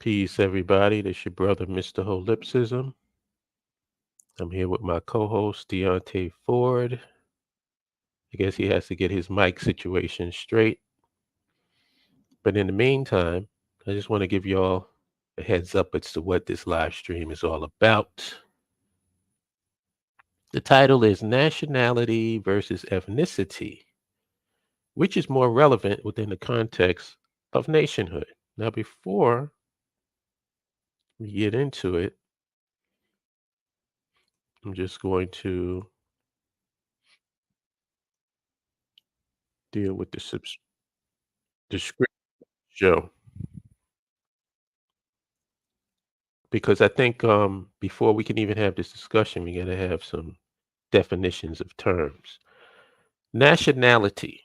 Peace, everybody. This your brother, Mr. Holipsism. I'm here with my co-host, Deontay Ford. I guess he has to get his mic situation straight. But in the meantime, I just want to give y'all a heads up as to what this live stream is all about. The title is Nationality versus Ethnicity, which is more relevant within the context of nationhood. Now, before we get into it, I'm just going to deal with the script show. Because I think before we can even have this discussion, we got to have some definitions of terms. Nationality.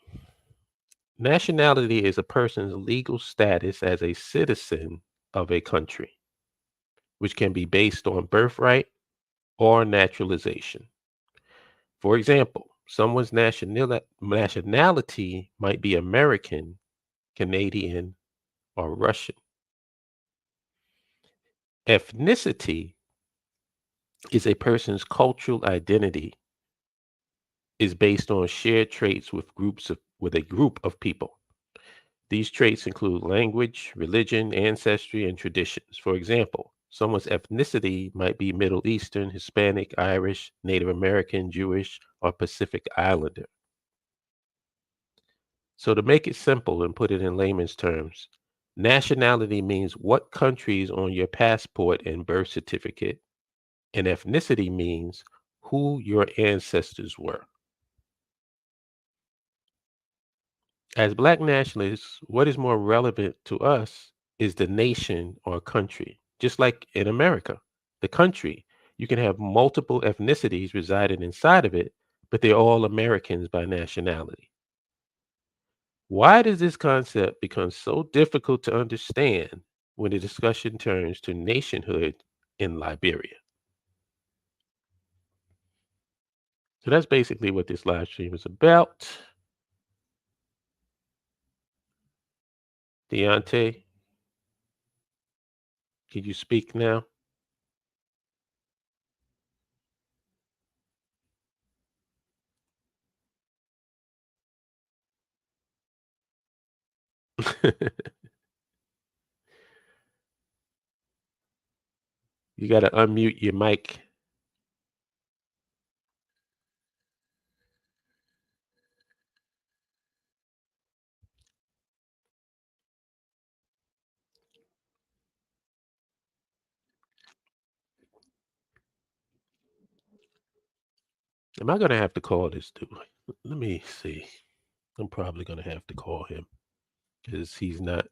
Nationality is a person's legal status as a citizen of a country, which can be based on birthright or naturalization. For example, someone's nationality might be American, Canadian, or Russian. Ethnicity is a person's cultural identity is based on shared traits with a group of people. These traits include language, religion, ancestry, and traditions. For example, someone's ethnicity might be Middle Eastern, Hispanic, Irish, Native American, Jewish, or Pacific Islander. So to make it simple and put it in layman's terms, nationality means what country is on your passport and birth certificate, and ethnicity means who your ancestors were. As Black nationalists, what is more relevant to us is the nation or country. Just like in America, the country, you can have multiple ethnicities residing inside of it, but they're all Americans by nationality. Why does this concept become so difficult to understand when the discussion turns to nationhood in Liberia? So that's basically what this live stream is about. Deontay, can you speak now? You got to unmute your mic. Am I gonna have to call this dude? Let me see. I'm probably gonna have to call him because he's not.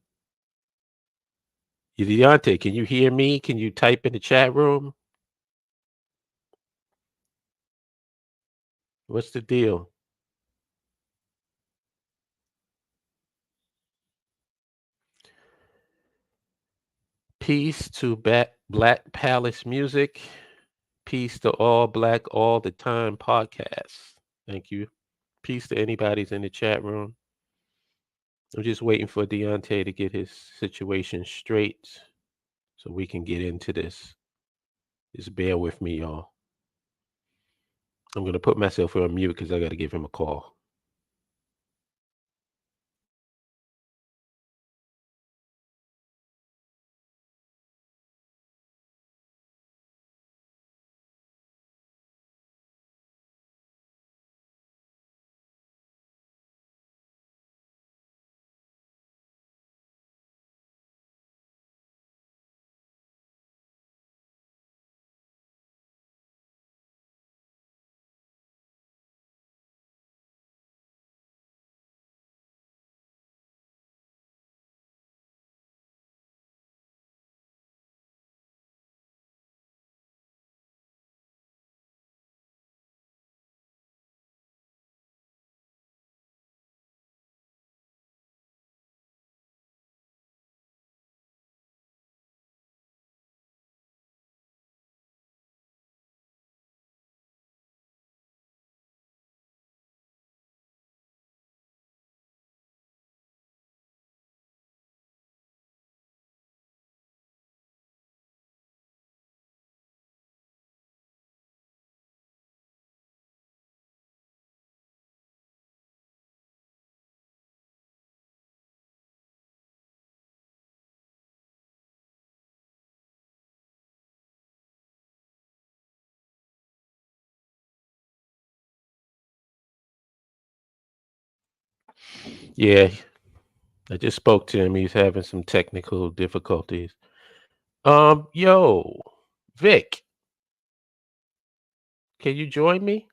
Deontay, can you hear me? Can you type in the chat room? What's the deal? Peace to Black Palace Music. Peace to All Black All the Time podcast. Thank you. Peace to anybody's in the chat room. I'm just waiting for Deontay to get his situation straight so we can get into this. Just bear with me, y'all. I'm going to put myself on mute because I got to give him a call. Yeah, I just spoke to him. He's having some technical difficulties. Yo, Vic, can you join me?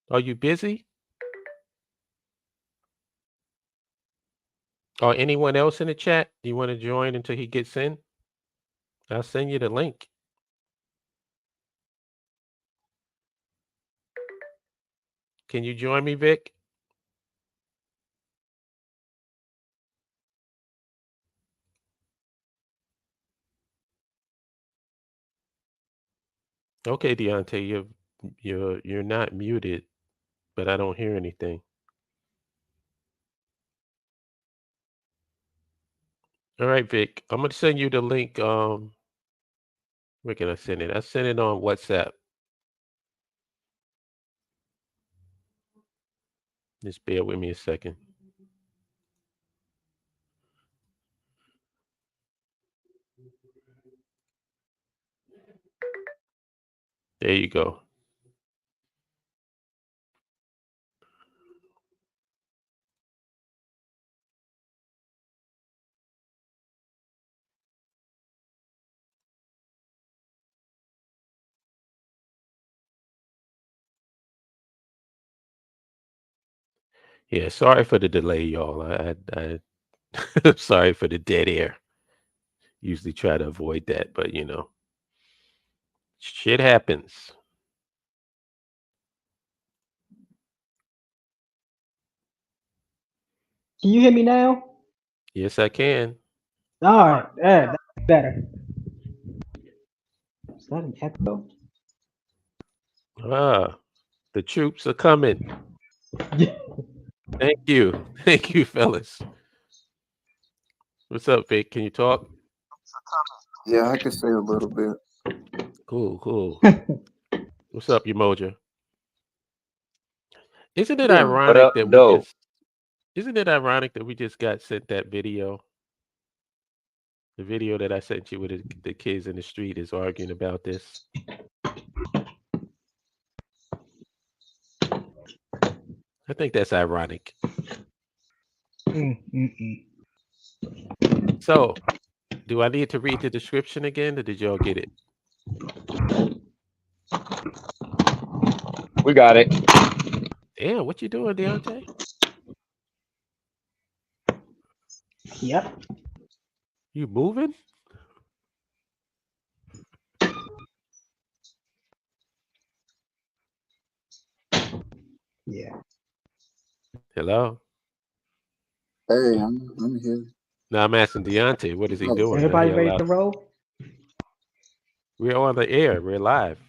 Are you busy? Or anyone else in the chat? Do you want to join until he gets in? I'll send you the link. Can you join me, Vic? Okay, Deontay, you're not muted, but I don't hear anything. All right, Vic, I'm gonna send you the link. Where can I send it? I sent it on WhatsApp. Just bear with me a second. There you go. Yeah, sorry for the delay, y'all. I'm sorry for the dead air. Usually try to avoid that, but shit happens. Can you hear me now? Yes, I can. All right, yeah, that's better. Is that an echo? Ah, the troops are coming. Thank you. Thank you, fellas. What's up, Vic? Can you talk? Yeah, I could say a little bit. Cool, cool. What's up, Umoja? Isn't it Yeah. What ironic up, that we though? just isn't it ironic that we just got sent that video? The video that I sent you with the kids in the street is arguing about this. I think that's ironic. Mm. So, do I need to read the description again, or did y'all get it? We got it. Damn, what you doing, Deontay? Yep. You moving? Yeah. Hello? Hey, I'm here. Now I'm asking Deontay, what is he Oh, doing? Are he Everybody ready allowed? to roll? We're on the air. We're live.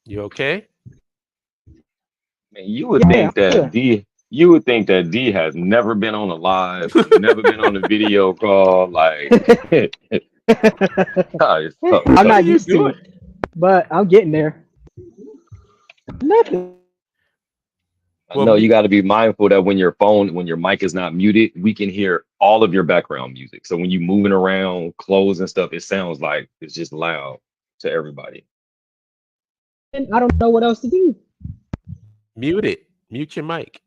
You okay? Man, you would Yeah, think I'm that good. D has never been on a live, never been on a video call. Like, guys, I'm What are not you used to doing? it, but I'm getting there. Nothing. I Well, know you got to be mindful that when your mic is not muted, we can hear all of your background music. So when you moving around, clothes and stuff, it sounds like it's just loud to everybody. I don't know what else to do. mute it. Mute your mic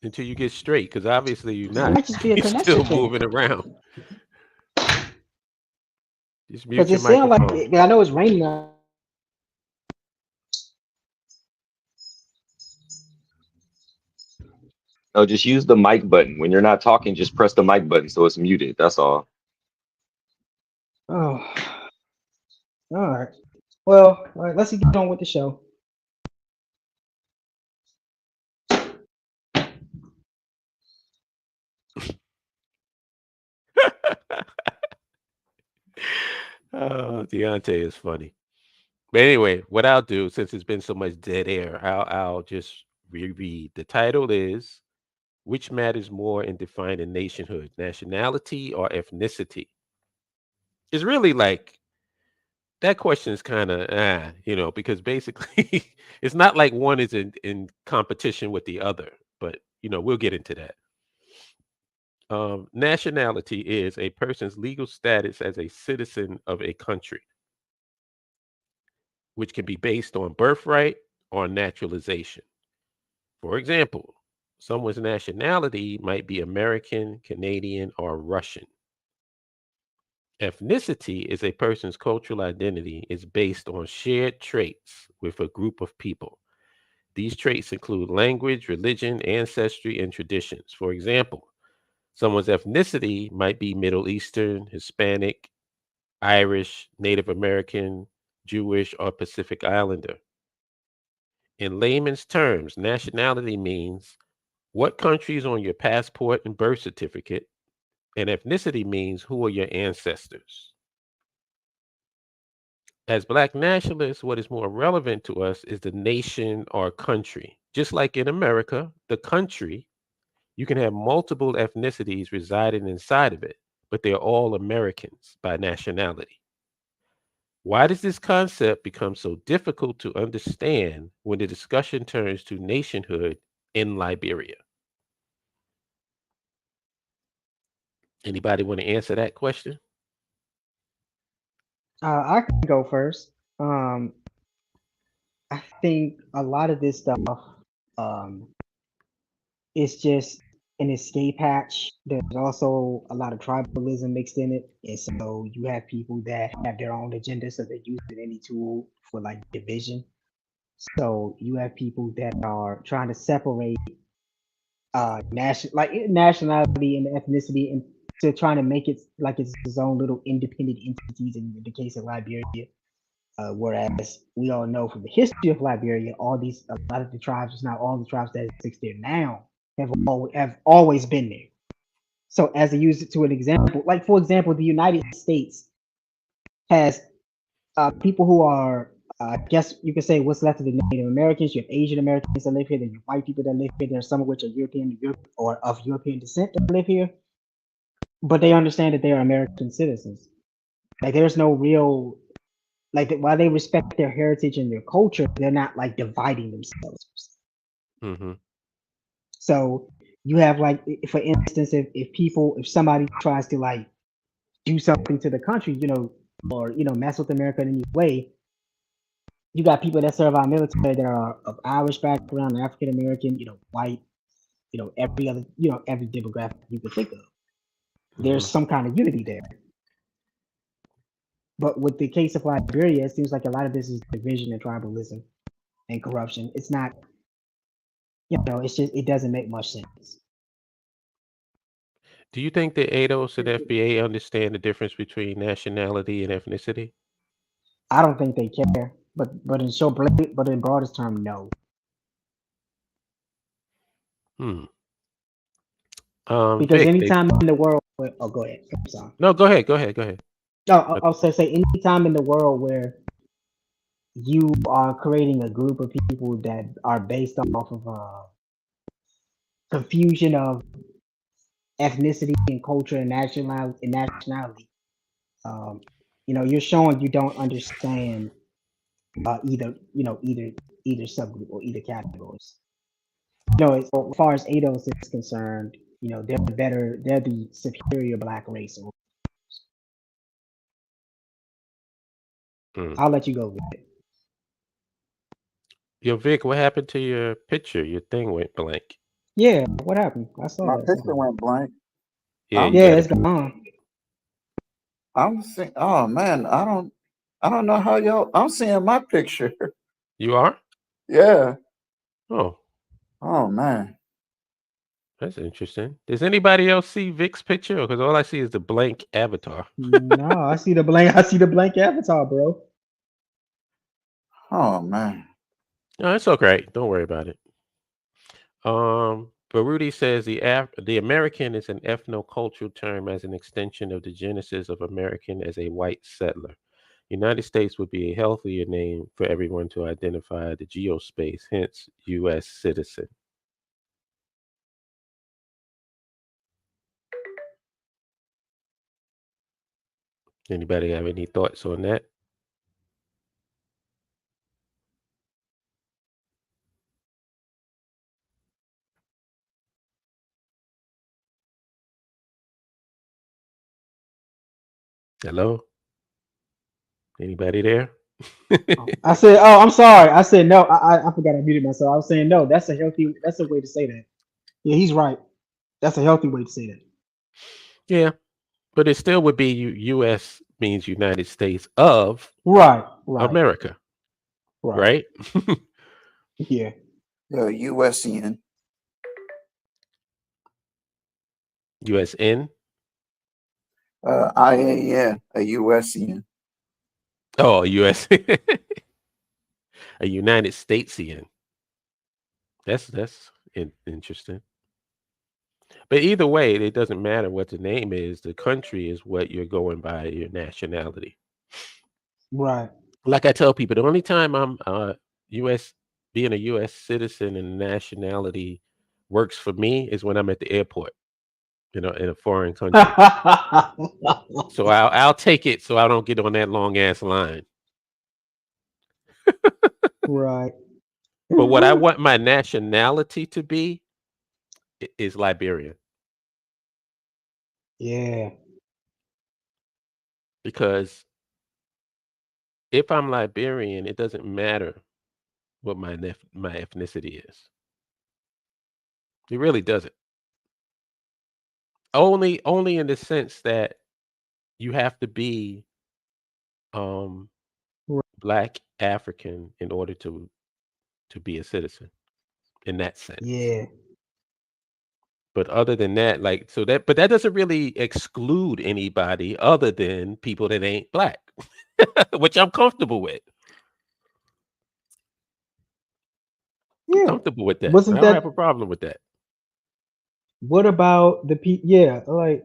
until you get straight, because obviously you're It not. might just be a You're connection still thing. moving around. Just mute Because your it sounds like microphone. I know it's raining out. No, just use the mic button. When you're not talking, just press the mic button so it's muted. That's all. Oh, all right. Well, all right, let's get on with the show. Oh, Deontay is funny. But anyway, what I'll do, since it's been so much dead air, I'll just reread. The title is Which Matters More in Defining Nationhood, Nationality or Ethnicity? It's really like that question is kind of because basically it's not like one is in competition with the other, but we'll get into that. Nationality is a person's legal status as a citizen of a country, which can be based on birthright or naturalization. For example, someone's nationality might be American, Canadian, or Russian. Ethnicity is a person's cultural identity is based on shared traits with a group of people. These traits include language, religion, ancestry, and traditions. For example, someone's ethnicity might be Middle Eastern, Hispanic, Irish, Native American, Jewish, or Pacific Islander. In layman's terms, nationality means what country is on your passport and birth certificate, and ethnicity means who are your ancestors. As Black nationalists, what is more relevant to us is the nation or country. Just like in America, the country, you can have multiple ethnicities residing inside of it, but they're all Americans by nationality. Why does this concept become so difficult to understand when the discussion turns to nationhood in Liberia? Anybody want to answer that question? I can go first. I think a lot of this stuff um, is just an escape hatch. There's also a lot of tribalism mixed in it, and so you have people that have their own agenda, so they're using any tool for like division. So you have people that are trying to separate nationality and ethnicity and to trying to make it like it's its own little independent entities in the case of Liberia. Whereas we all know from the history of Liberia, a lot of the tribes, if not all the tribes that exist there now, have always been there. So as to use it to an example, like for example, the United States has people who are, I guess you could say, what's left of the Native Americans. You have Asian Americans that live here. Then you have white people that live here. There are some of which are or of European descent that live here, but they understand that they are American citizens. Like there's no real while they respect their heritage and their culture, they're not like dividing themselves. Mm-hmm. So you have like, for instance, if somebody tries to like do something to the country, or mess with America in any way, you got people that serve our military that are of Irish background, African American, white, every demographic you could think of. There's Mm-hmm. some kind of unity there. But with the case of Liberia, it seems like a lot of this is division and tribalism and corruption. It's not, it's just, it doesn't make much sense. Do you think the ADOS and FBA understand the difference between nationality and ethnicity? I don't think they care, but in broadest term, no. Hmm. Because Vic, anytime in the world, oh, go ahead. I'm sorry. no, go ahead, go ahead, go ahead. No, I'll say anytime in the world where you are creating a group of people that are based off of confusion of ethnicity and culture and nationality, um, you're showing you don't understand either subgroup or either categories. As far as ADOS is concerned, they're the superior black race. Mm. I'll let you go with it. Yo, Vic, what happened to your picture? Your thing went blank. Yeah, what happened? I saw My that. picture went blank. Yeah, I'm you Yeah, got it's it. gone. I'm seeing. Oh man, I don't know how y'all. I'm seeing my picture. You are? Yeah. Oh, Oh man. that's interesting. Does anybody else see Vic's picture? Because all I see is the blank avatar. No, I see the blank. I see the blank avatar, bro. Oh man. No, it's okay. Don't worry about it. But Rudy says the American is an ethnocultural term as an extension of the genesis of American as a white settler. United States would be a healthier name for everyone to identify the geospace, hence U.S. citizen. Anybody have any thoughts on that? Hello? Anybody there? I said, oh, I'm sorry. I said no. I forgot I muted myself. I was saying no. That's a healthy. That's a way to say that. Yeah, he's right. That's a healthy way to say that. Yeah, but it still would be U.S. means United States of Right, right, America, right. right? Yeah, USN. USN. IAN, a USN. Oh, U.S. a United Statesian. That's interesting. But either way, it doesn't matter what the name is. The country is what you're going by your nationality. right. Like I tell people, the only time I'm U.S. being a U.S. citizen and nationality works for me is when I'm at the airport, in a foreign country. So I'll take it so I don't get on that long ass line. Right. But what I want my nationality to be is Liberian, Yeah. because if I'm Liberian, it doesn't matter what my ethnicity is. It really doesn't. Only in the sense that you have to be um Right. black African in order to be a citizen in that sense. Yeah. But other than that, like but that doesn't really exclude anybody other than people that ain't black, which I'm comfortable with. I'm Yeah. comfortable with that. I Wasn't don't have a that problem with that. what about the P yeah, like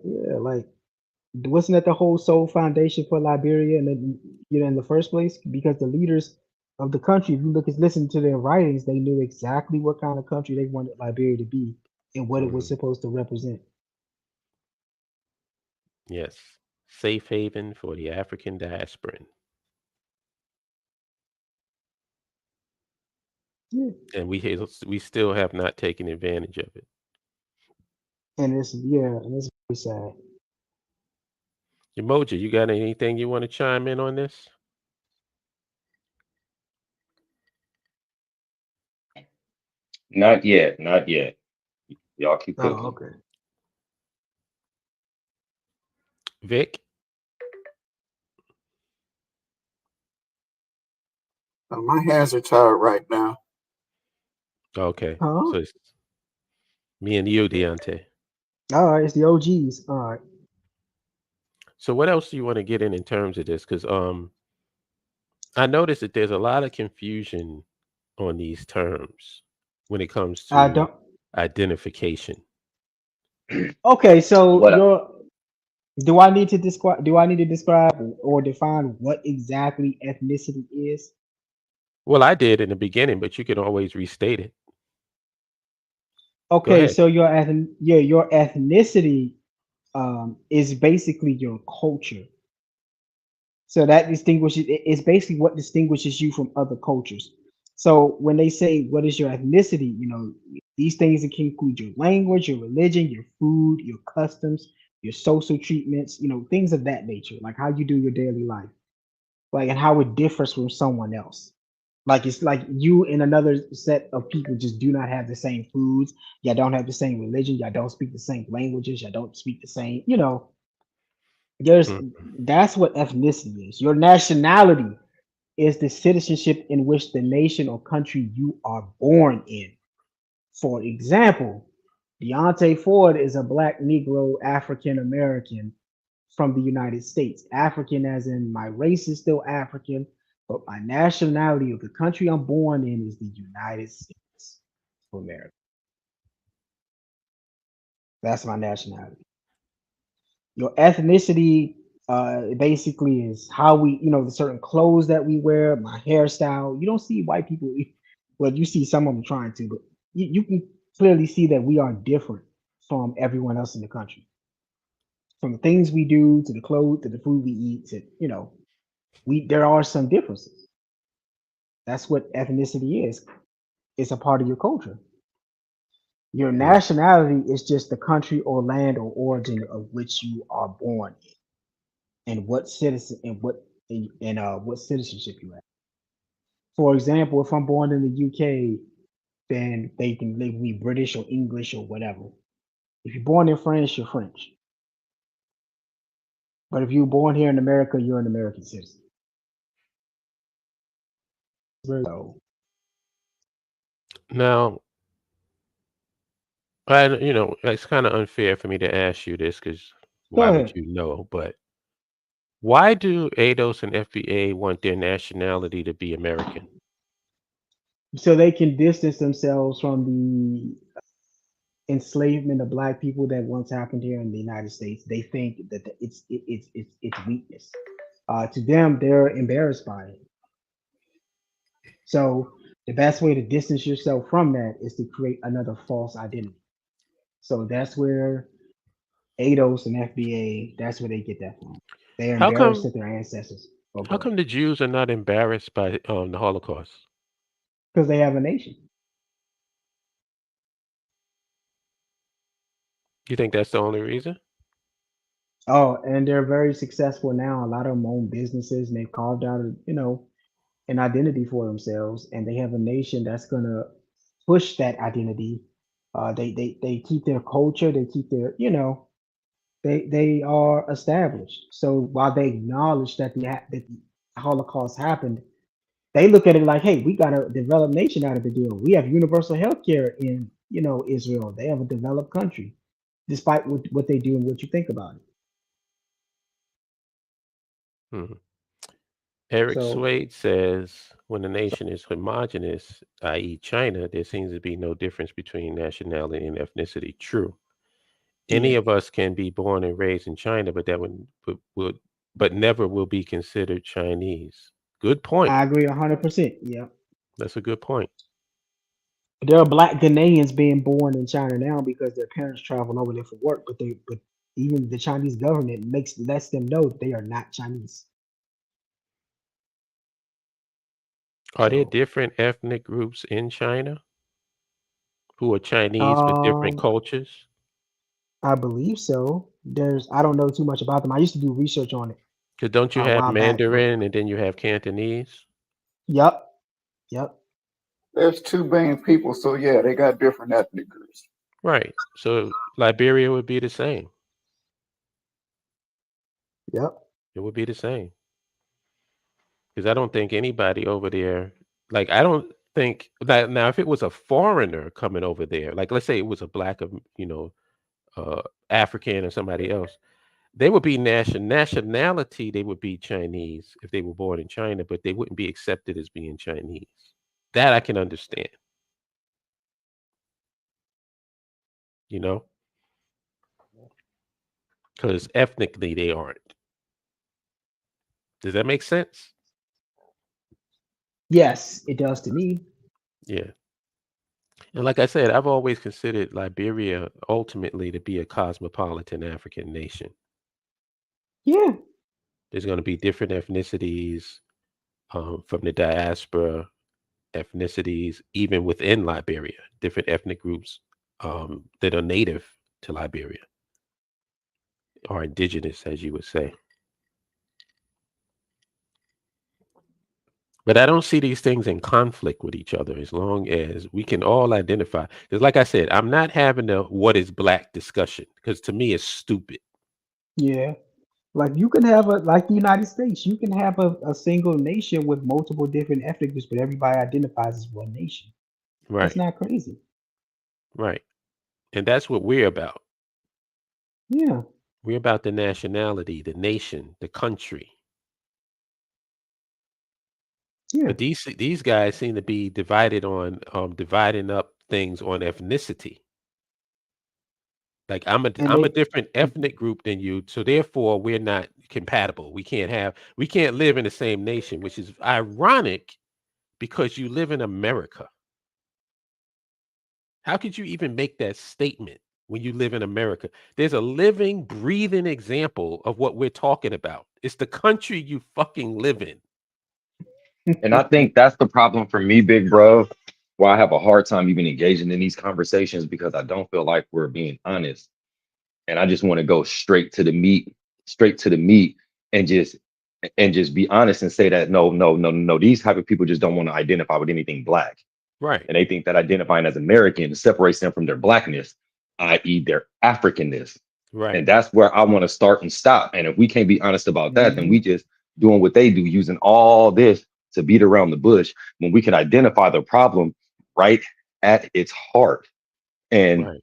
wasn't that the whole sole foundation for Liberia and then in the first place? Because the leaders of the country, if you listen to their writings, they knew exactly what kind of country they wanted Liberia to be and what it was Mhm. supposed to represent. Yes. Safe haven for the African diasporan. Yeah. And we still have not taken advantage of it. And it's very sad. Emoji, you got anything you want to chime in on this? Not yet, not yet. Y'all keep Oh, cooking. okay. Vic? My hands are tired right now. Okay. Huh? So it's me and you, Deontay. All right, it's the OGs. All right. So what else do you want to get in terms of this? Because I noticed that there's a lot of confusion on these terms when it comes I to don't. identification. Okay, so What do I need to describe? Do I need to describe or define what exactly ethnicity is? Well, I did in the beginning, but you can always restate it. Go Okay, ahead. so your ethnicity is basically your culture. So that distinguishes it's basically what distinguishes you from other cultures. So when they say what is your ethnicity, these things that can include your language, your religion, your food, your customs, your social treatments, things of that nature, like how you do your daily life, like and how it differs from someone else. Like it's like you and another set of people just do not have the same foods, y'all don't have the same religion, y'all don't speak the same languages, y'all don't speak the same, there's Mm, that's what ethnicity is. Your nationality is the citizenship in which the nation or country you are born in. For example, Deontay Ford is a black Negro African American from the United States. African as in my race is still African, but my nationality of the country I'm born in is the United States of America. That's my nationality. Your ethnicity basically is how we, the certain clothes that we wear, my hairstyle. You don't see white people, well, you see some of them trying to, but you can clearly see that we are different from everyone else in the country. From the things we do to the clothes to the food we eat to, we there are some differences. That's what ethnicity is. It's a part of your culture. Your mm. nationality is just the country or land or origin of which you are born in. and what citizen and what citizenship you have. For example, if I'm born in the UK, then they can be British or English or whatever. If you're born in France, you're French. But if you're born here in America, you're an American citizen. So Now, it's kind of unfair for me to ask you this because go why would ahead. you know? But why do ADOS and FBA want their nationality to be American? So they can distance themselves from the enslavement of black people that once happened here in the United States. They think that it's weakness. To them, they're embarrassed by it. So the best way to distance yourself from that is to create another false identity. So that's where ADOS and FBA, that's where they get that from. They're How embarrassed come at their ancestors. Oh, how go ahead. come the Jews are not embarrassed by the Holocaust? Because they have a nation. You think that's the only reason? Oh, and they're very successful now. A lot of them own businesses and they've carved out, an identity for themselves. And they have a nation that's gonna push that identity. They keep their culture. They keep their, they are established. So while they acknowledge that the Holocaust happened, they look at it like, hey, we got a developed nation out of the deal. We have universal health care in, Israel. They have a developed country, despite what they do and what you think about it. Hmm. Eric So Swade says when a nation is homogenous, i.e., China, there seems to be no difference between nationality and ethnicity. True. Any yeah, of us can be born and raised in China, but but never will be considered Chinese. Good point. I agree 100%. Yeah. That's a good point. There are black Ghanaians being born in China now because their parents travel over there for work, but even the Chinese government lets them know they are not Chinese. Are there So different ethnic groups in China who are Chinese but different um cultures? I believe so. I don't know too much about them. I used to do research on it Because don't you a have while back, but Mandarin and then you have Cantonese? yep, yep, There's 2 billion people, so yeah, they got different ethnic groups. Right. So Liberia would be the same. yep. It would be the same. Because I don't think anybody over there, like, I don't think that now, if it was a foreigner coming over there, like, let's say it was a black, uh, African or somebody else, they would be nationality, they would be Chinese if they were born in China, but they wouldn't be accepted as being Chinese. That I can understand, you know, because ethnically they aren't. Does that make sense? Yes, it does to me. Yeah. And like I said, I've always considered Liberia ultimately to be a cosmopolitan African nation. Yeah. There's going to be different ethnicities from the diaspora, ethnicities, even within Liberia, different ethnic groups that are native to Liberia or indigenous, as you would say. But I don't see these things in conflict with each other as long as we can all identify. Because, like I said, I'm not having a what is black discussion because to me it's stupid. Yeah. Like you can have like the United States, you can have a single nation with multiple different ethnic groups, but everybody identifies as one nation. That's Right, not crazy. right. And that's what we're about. Yeah. We're about the nationality, the nation, the country. Yeah. But these guys seem to be divided on dividing up things on ethnicity. Like And I'm a they different ethnic group than you, so therefore we're not compatible. We can't live in the same nation, which is ironic because you live in America. How could you even make that statement when you live in America? There's a living, breathing example of what we're talking about. It's the country you fucking live in. And I think that's the problem for me, big bro, why I have a hard time even engaging in these conversations because I don't feel like we're being honest. And I just want to go straight to the meat, straight to the meat. and just be honest and say that no, no, no, no, these type of people just don't want to identify with anything black. Right. And they think that identifying as American separates them from their blackness, i.e., their Africanness. Right. And that's where I want to start and stop. And if we can't be honest about that, then Mhm. we just doing what they do, using all this to beat around the bush when we can identify the problem right at its heart. And Right.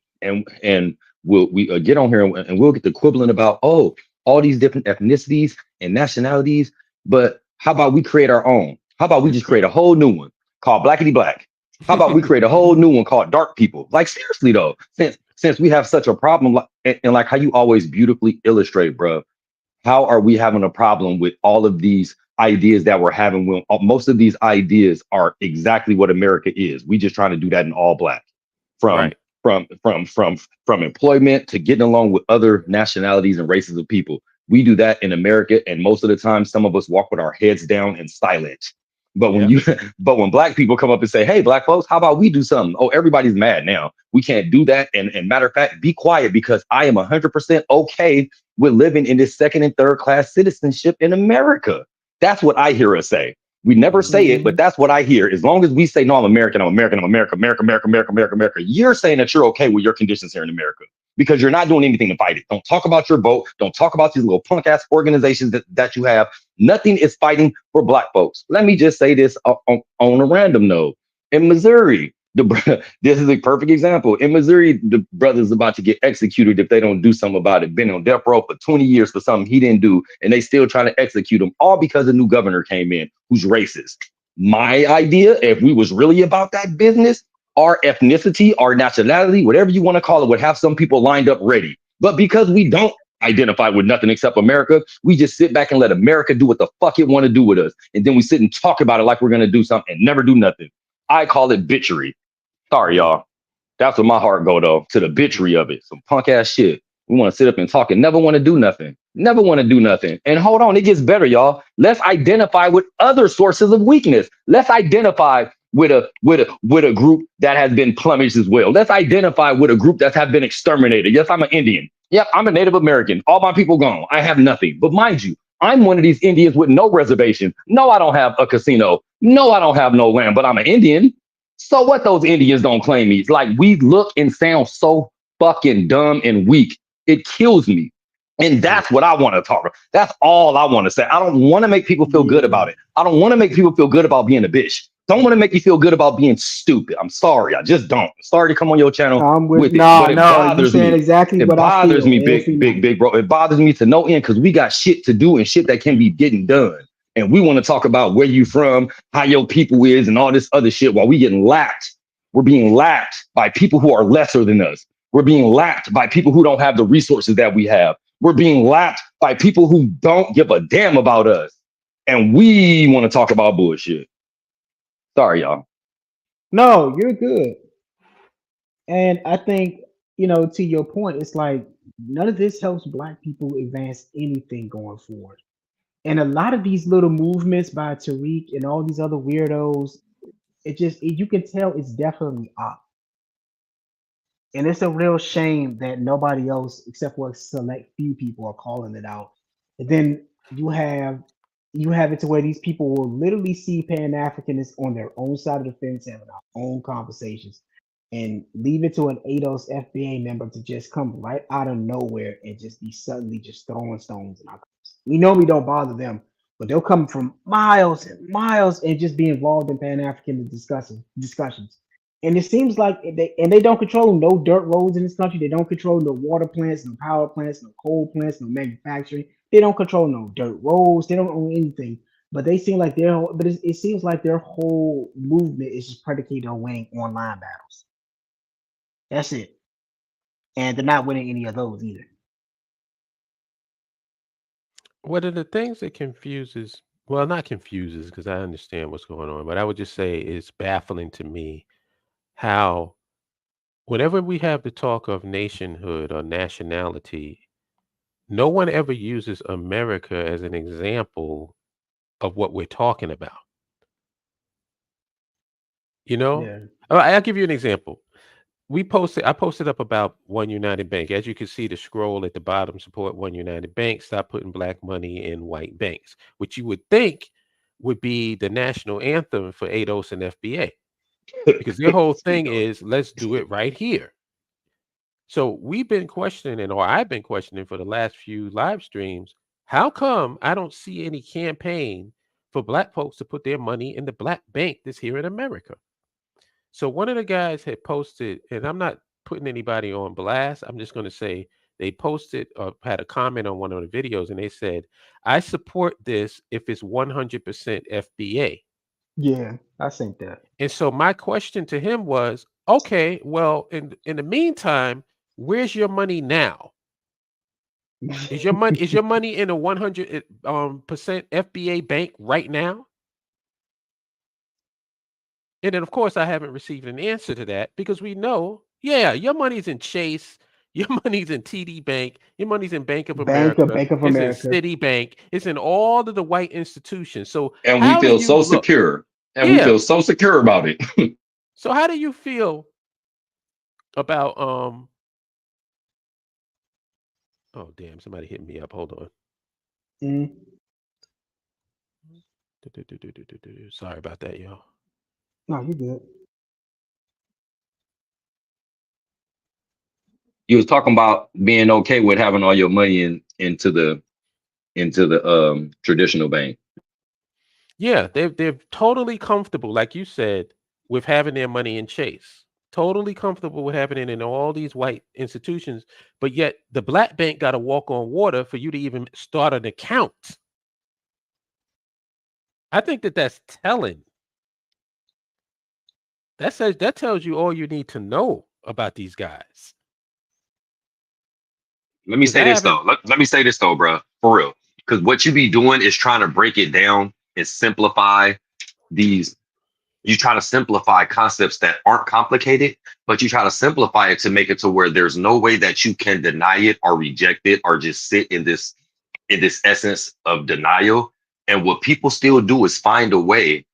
and we get on here and we'll get the quibbling about all these different ethnicities and nationalities. But how about we create our own? How about we just create a whole new one called Blackity Black? How about we create a whole new one called Dark People? Like seriously though, since we have such a problem, and like how you always beautifully illustrate, bro, how are we having a problem with all of these ideas that we're having when most of these ideas are exactly what America is? We just trying to do that in all black, from Right. from employment to getting along with other nationalities and races of people. We do that in America, and most of the time, some of us walk with our heads down in silence. But when Yep. you, but when black people come up and say, "Hey, black folks, how about we do something?" Oh, everybody's mad now. We can't do that. And matter of fact, be quiet because I am 100% okay with living in this second and third class citizenship in America. That's what I hear us say. We never say it, but Mhm. that's what I hear. As long as we say, no, I'm American, I'm American, I'm America, America, America, America, America, America, you're saying that you're okay with your conditions here in America because you're not doing anything to fight it. Don't talk about your vote. Don't talk about these little punk ass organizations that you have. Nothing is fighting for black folks. Let me just say this on a random note. In Missouri, this is a perfect example. In Missouri, the brother's about to get executed if they don't do something about it. Been on death row for 20 years for something he didn't do, and they still trying to execute him, all because a new governor came in who's racist. My idea, if we was really about that business, our ethnicity, our nationality, whatever you want to call it, would have some people lined up ready. But because we don't identify with nothing except America, we just sit back and let America do what the fuck it want to do with us. And then we sit and talk about it like we're going to do something and never do nothing. I call it bitchery. Sorry, Mm. y'all. That's what my heart go though, to the bitchery of it. Some punk ass shit. We want to sit up and talk and never want to do nothing. Never want to do nothing. And hold on, it gets better, y'all. Let's identify with other sources of weakness. Let's identify with a group that has been plumaged as well. Let's identify with a group that have been exterminated. Yes, I'm an Indian. Yep, I'm a Native American. All my people gone. I have nothing. But mind you, I'm one of these Indians with no reservation. No, I don't have a casino. No, I don't have no land, but I'm an Indian. So what those Indians don't claim me? It's like we look and sound so fucking dumb and weak. It kills me. And Mm. that's what I want to talk about. That's all I want to say. I don't want to make people feel good Yeah. about it. I don't want to make people feel good about being a bitch. Don't want to make you feel good about being stupid. I'm sorry. I just don't. Sorry to come on your channel I'm with with it, no, but it no. You bothers saying me. exactly It what I bothers feel me, every big, big, night. big bro. It bothers me to no end because we got shit to do and shit that can be getting done. And we want to talk about where you from, how your people is, and all this other shit while we getting lapped. We're being lapped by people who are lesser than us. We're being lapped by people who don't have the resources that we have. We're being lapped by people who don't give a damn about us. And we want to talk about bullshit. Sorry, y'all. No, you're good. And I think, to your point, it's like none of this helps black people advance anything going forward. And a lot of these little movements by Tariq and all these other weirdos, you can tell it's definitely up. And it's a real shame that nobody else, except for a select few people, are calling it out. And then you have it to where these people will literally see Pan Africanists on their own side of the fence having our own conversations, and leave it to an ADOS FBA member to just come right out of nowhere and just be suddenly just throwing stones in our face. We know we don't bother them, but they'll come from miles and miles and just be involved in Pan African discussions. And it seems like they don't control no dirt roads in this country. They don't control no water plants, no power plants, no coal plants, no manufacturing. They don't control no dirt roads. They don't own anything. But they seem like it seems like their whole movement is just predicated on winning online battles. That's it. And they're not winning any of those either. One of the things that confuses, well, not confuses because I understand what's going on, but I would just say it's baffling to me how whenever we have the talk of nationhood or nationality, no one ever uses America as an example of what we're talking about. You know, Yeah. I'll give you an example. I posted up about One United Bank. As you can see, the scroll at the bottom, support One United Bank, stop putting black money in white banks, which you would think would be the national anthem for ADOS and FBA, because their whole thing is let's do it right here. So we've been questioning, or I've been questioning for the last few live streams, how come I don't see any campaign for black folks to put their money in the black bank that's here in America? So one of the guys had posted, and I'm not putting anybody on blast. I'm just going to say they posted or had a comment on one of the videos, and they said, "I support this if it's 100% FBA." Yeah, I think that. And so my question to him was, "Okay, well, in the meantime, where's your money now? Is your money in a 100 percent FBA bank right now?" And then, of course, I haven't received an answer to that, because we know, yeah, your money's in Chase, your money's in TD Bank, your money's in Bank of America, Bank of it's in America. Citibank, it's in all of the white institutions. So And we how do feel you so look? secure. And we Yeah. feel so secure about it. So how do you feel about oh damn, somebody hit me up. Hold on. Mm. Sorry about that, y'all. No, you good. You was talking about being okay with having all your money into the traditional bank. Yeah, they're totally comfortable, like you said, with having their money in Chase. Totally comfortable with having it in all these white institutions, but yet the black bank got to walk on water for you to even start an account. I think that's telling. That tells you all you need to know about these guys. Let me Because say I this haven't. though. Let me say this though, bro. For real. Because what you be doing is trying to break it down and simplify these. You try to simplify concepts that aren't complicated, but you try to simplify it to make it to where there's no way that you can deny it or reject it or just sit in this essence of denial. And what people still do is find a way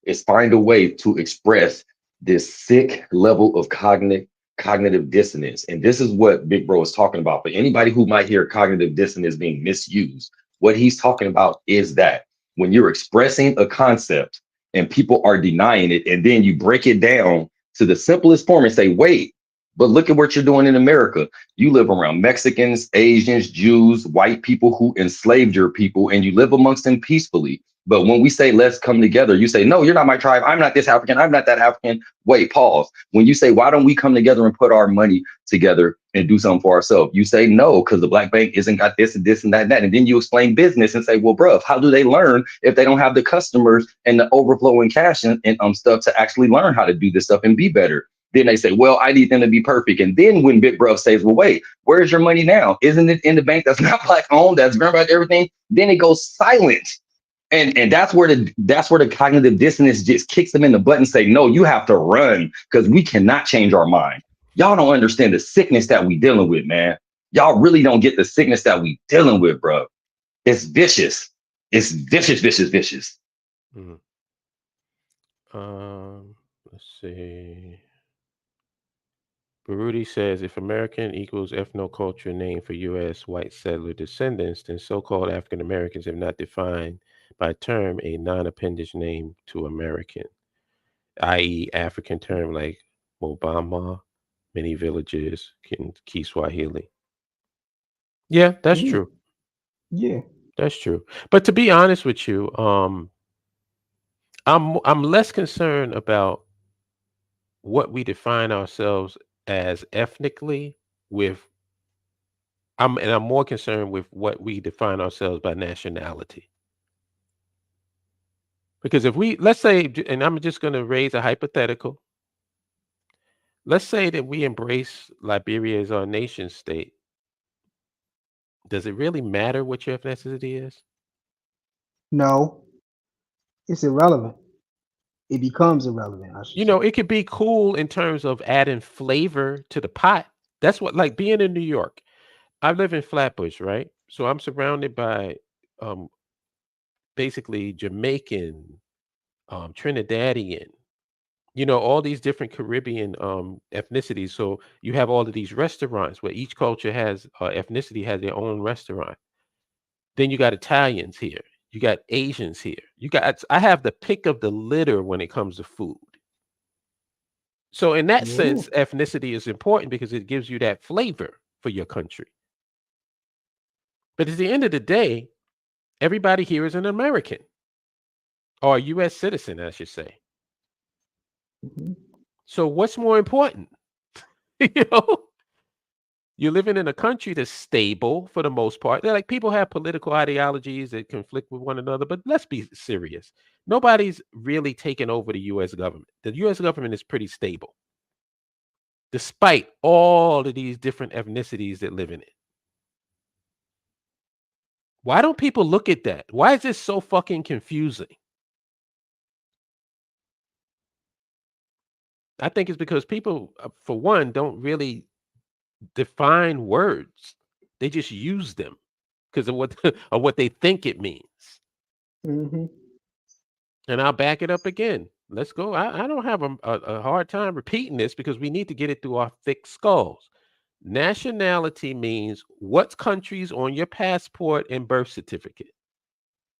to express this sick level of cognitive dissonance. And this is what Big Bro is talking about. For anybody who might hear cognitive dissonance being misused, what he's talking about is that when you're expressing a concept and people are denying it, and then you break it down to the simplest form and say, wait, but look at what you're doing in America. You live around Mexicans, Asians, Jews, white people who enslaved your people, and you live amongst them peacefully. But when we say let's come together, you say, no, you're not my tribe. I'm not this African. I'm not that African. Wait, pause. When you say, why don't we come together and put our money together and do something for ourselves? You say no, because the black bank isn't got this and this and that and that. And then you explain business and say, well, bruv, how do they learn if they don't have the customers and the overflowing cash and stuff to actually learn how to do this stuff and be better? Then they say, well, I need them to be perfect. And then when Big Bruv says, well, wait, where's your money now? Isn't it in the bank that's not black owned, that's verified everything? Then it goes silent. And that's where the cognitive dissonance just kicks them in the butt and say, no, you have to run because we cannot change our mind. Y'all don't understand the sickness that we dealing with, man. Y'all really don't get the sickness that we dealing with, bro. It's vicious. It's vicious, vicious, vicious. Mhm. Let's see. Baruti says, if American equals ethnoculture name for U.S. white settler descendants, then so-called African Americans have not defined by term a non-appendage name to American, i.e. African term like Mobama, many villages, Kiswahili. Yeah, that's Mm. true. Yeah. That's true. But to be honest with you, I'm less concerned about what we define ourselves as ethnically with I'm more concerned with what we define ourselves by nationality. Because if we let's say, and I'm just going to raise a hypothetical, let's say that we embrace Liberia as our nation state. Does it really matter what your ethnicity is? No, it's irrelevant. It becomes irrelevant, I should You say. know, it could be cool in terms of adding flavor to the pot. That's what, like being in New York. I live in Flatbush, right? So I'm surrounded by um, basically Jamaican, Trinidadian, you know, all these different Caribbean ethnicities. So you have all of these restaurants where each culture has ethnicity has their own restaurant. Then you got Italians here. You got Asians here. You got I have the pick of the litter when it comes to food. So in that Yeah. sense, ethnicity is important because it gives you that flavor for your country. But at the end of the day, everybody here is an American or a US citizen, I should say. Mhm. So what's more important? you know, you're living in a country that's stable for the most part. They're like people have political ideologies that conflict with one another, but let's be serious. Nobody's really taken over the US government. The US government is pretty stable, despite all of these different ethnicities that live in it. Why don't people look at that? Why is this so fucking confusing? I think it's because people, for one, don't really define words. They just use them because of what of what they think it means. Mhm. And I'll back it up again. Let's go. I don't have a hard time repeating this because we need to get it through our thick skulls. Nationality means what country's on your passport and birth certificate.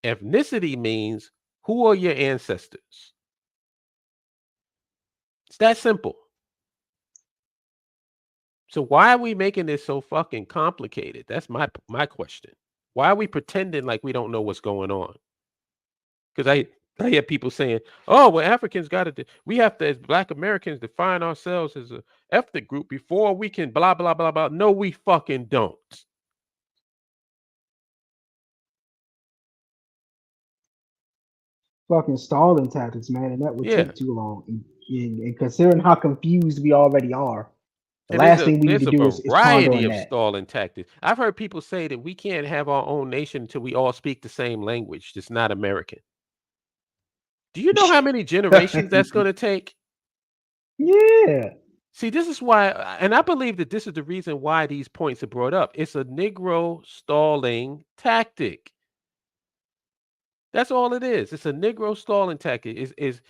Ethnicity means who are your ancestors. It's that simple. So why are we making this so fucking complicated? That's my question. Why are we pretending like we don't know what's going on? Because I hear people saying, "Oh, well, Africans got to. We have to, as Black Americans, define ourselves as a ethnic group before we can blah blah blah blah." No, we fucking don't. Fucking stalling tactics, man, and that would Yeah, take too long. And considering how confused we already are, the and there's last a thing we need there's to a do is ponder variety on of that. stalling tactics. I've heard people say that we can't have our own nation until we all speak the same language. That's not American. Do you know how many generations that's going to take? Yeah. See, this is why, and I believe that this is the reason why these points are brought up. It's a Negro stalling tactic. That's all it is. It's a Negro stalling tactic. Is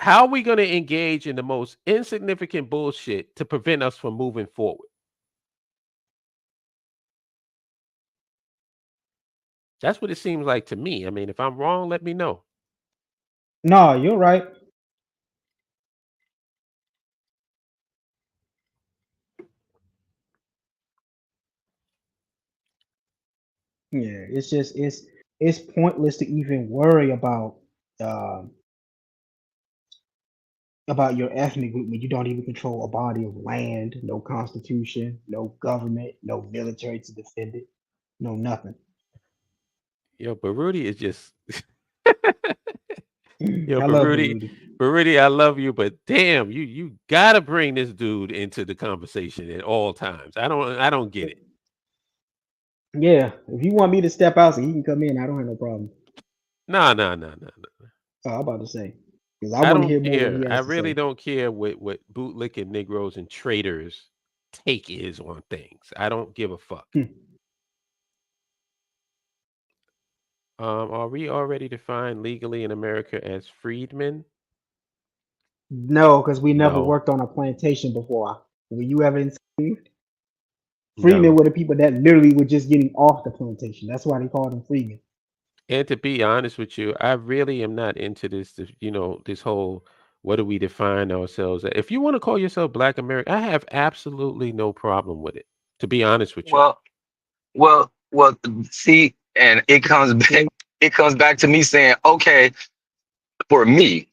how are we going to engage in the most insignificant bullshit to prevent us from moving forward? That's what it seems like to me. I mean, if I'm wrong, let me know. No, you're right. Yeah, it's just it's pointless to even worry um about your ethnic group when you don't even control a body of land, no constitution, no government, no military to defend it, no nothing. Yo, but Rudy is just yo, I but love Rudy, Baruti. but Rudy, I love you, but damn, you gotta bring this dude into the conversation at all times. I don't get it. Yeah, if you want me to step out so he can come in, I don't have no problem. No, no, no, no, no. I'm about to say because I I want to don't hear more what care. he I has to really say. don't care what bootlicking Negroes and traitors take is on things. I don't give a fuck. Hmm. Are we already defined legally in America as freedmen? No, because we never No, worked on a plantation before. Were you ever enslaved? Freemen no. were the people that literally were just getting off the plantation. That's why they called them freemen. And to be honest with you, I really am not into this whole what do we define ourselves as? If you want to call yourself Black American, I have absolutely no problem with it. To be honest with you. Well, well. See, and it comes back. It comes back to me saying, okay, for me,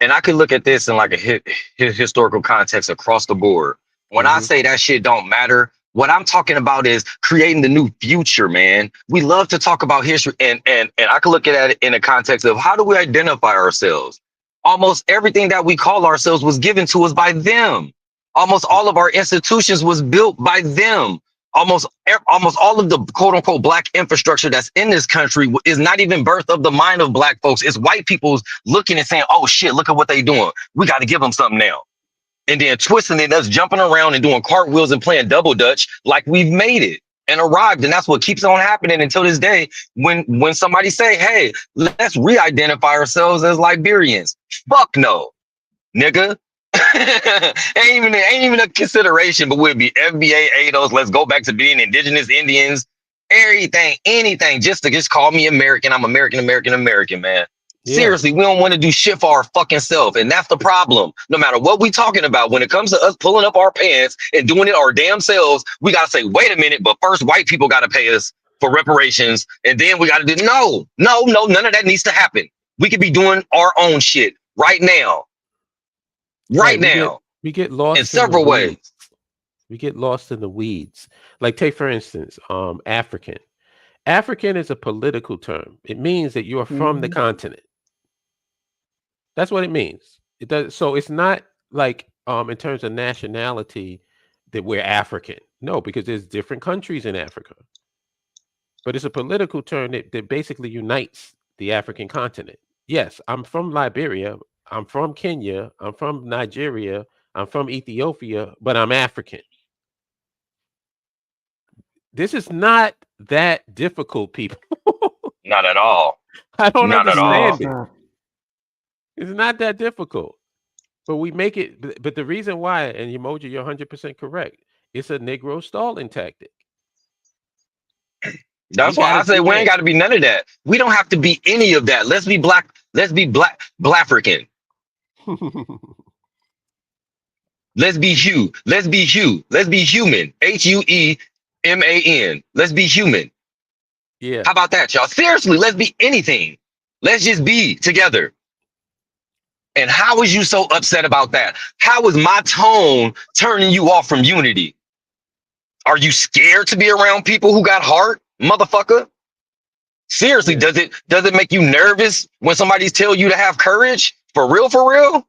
and I could look at this in like a historical context across the board. When I Hmm. say that shit don't matter, what I'm talking about is creating the new future, man. We love to talk about history, and I could look at it in a context of how do we identify ourselves? Almost everything that we call ourselves was given to us by them. Almost all of our institutions was built by them. Almost all of the quote unquote black infrastructure that's in this country is not even birth of the mind of black folks. It's white people's looking and saying, "Oh shit, look at what they doing. We got to give them something now." And then twisting it, us jumping around and doing cartwheels and playing double dutch like we've made it and arrived. And that's what keeps on happening until this day. When somebody say, "Hey, let's re-identify ourselves as Liberians," fuck no. nigga. ain't even a consideration, but we'll be FBA ADOS. Let's go back to being indigenous Indians, everything, anything, just call me American. I'm American, American, American, man. Yeah. Seriously, we don't want to do shit for our fucking self, and that's the problem. No matter what we talking about, when it comes to us pulling up our pants and doing it our damn selves, we gotta say, wait a minute, but first white people gotta pay us for reparations, and then we gotta do no, none of that needs to happen. We could be doing our own shit right now, Right. right now, We get in lost in the several ways. weeds. We get lost in the weeds. Like take for instance, African. African is a political term. It means that you're from the Mhm. continent. That's what it means. It does. So it's not like in terms of nationality that we're African. No, because there's different countries in Africa. But it's a political term that basically unites the African continent. Yes, I'm from Liberia. I'm from Kenya. I'm from Nigeria. I'm from Ethiopia, but I'm African. This is not that difficult, people. Not at all. I don't Not at No, all. understand it's it. not. It's not that difficult. But we make it, but the reason why, and Emoji, you're 100% correct. It's a Negro stalling tactic. We That's why got to I say do we ain't it. got to be none of that. We don't have to be any of that. Let's be black. Let's be Black-African. Let's be Hugh. Let's be Hugh. Let's be human. HUEMAN. Let's be human. Yeah. How about that, y'all? Seriously, let's be anything. Let's just be together. And how is you so upset about that? How is my tone turning you off from unity? Are you scared to be around people who got heart, motherfucker? Seriously, Yeah. does it make you nervous when somebody's tell you to have courage? For real, for real?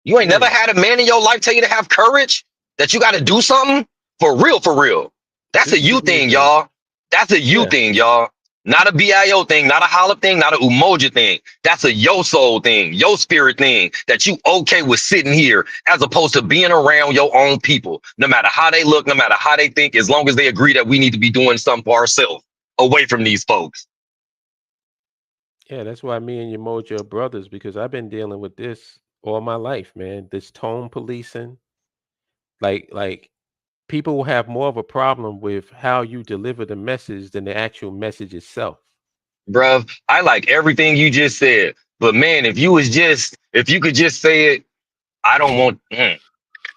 You ain't never Yeah. had a man in your life tell you to have courage? That you got to do something? For real, for real. That's a This is the you thing, reason. y'all. That's a you Yeah. thing, y'all. Not a BIO thing, not a holla thing, not a umoja thing. That's a yo soul thing, yo spirit thing that you okay with sitting here as opposed to being around your own people. No matter how they look, no matter how they think, as long as they agree that we need to be doing something for ourselves away from these folks. Yeah. That's why me and Emoji are brothers because I've been dealing with this all my life, man. This tone policing. Like people will have more of a problem with how you deliver the message than the actual message itself. Bruv, I like everything you just said. But man, if you could just say it, I don't want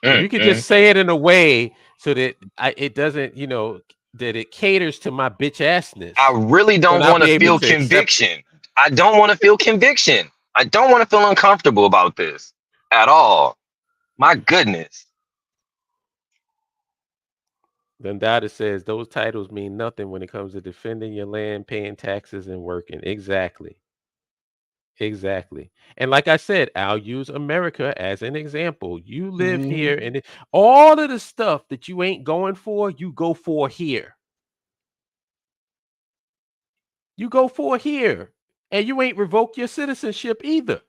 If you could just mm. say it in a way so that it doesn't, that it caters to my bitch I assness, really then don't I'll want be to able feel to accept it. conviction. I don't want to feel conviction. I don't want to feel uncomfortable about this at all. My goodness. Then Dada says those titles mean nothing when it comes to defending your land, paying taxes, and working. Exactly. Exactly. And like I said, I'll use America as an example. You live Mhm. here, and all of the stuff that you ain't going for, you go for here. You go for here. And you ain't revoke your citizenship either.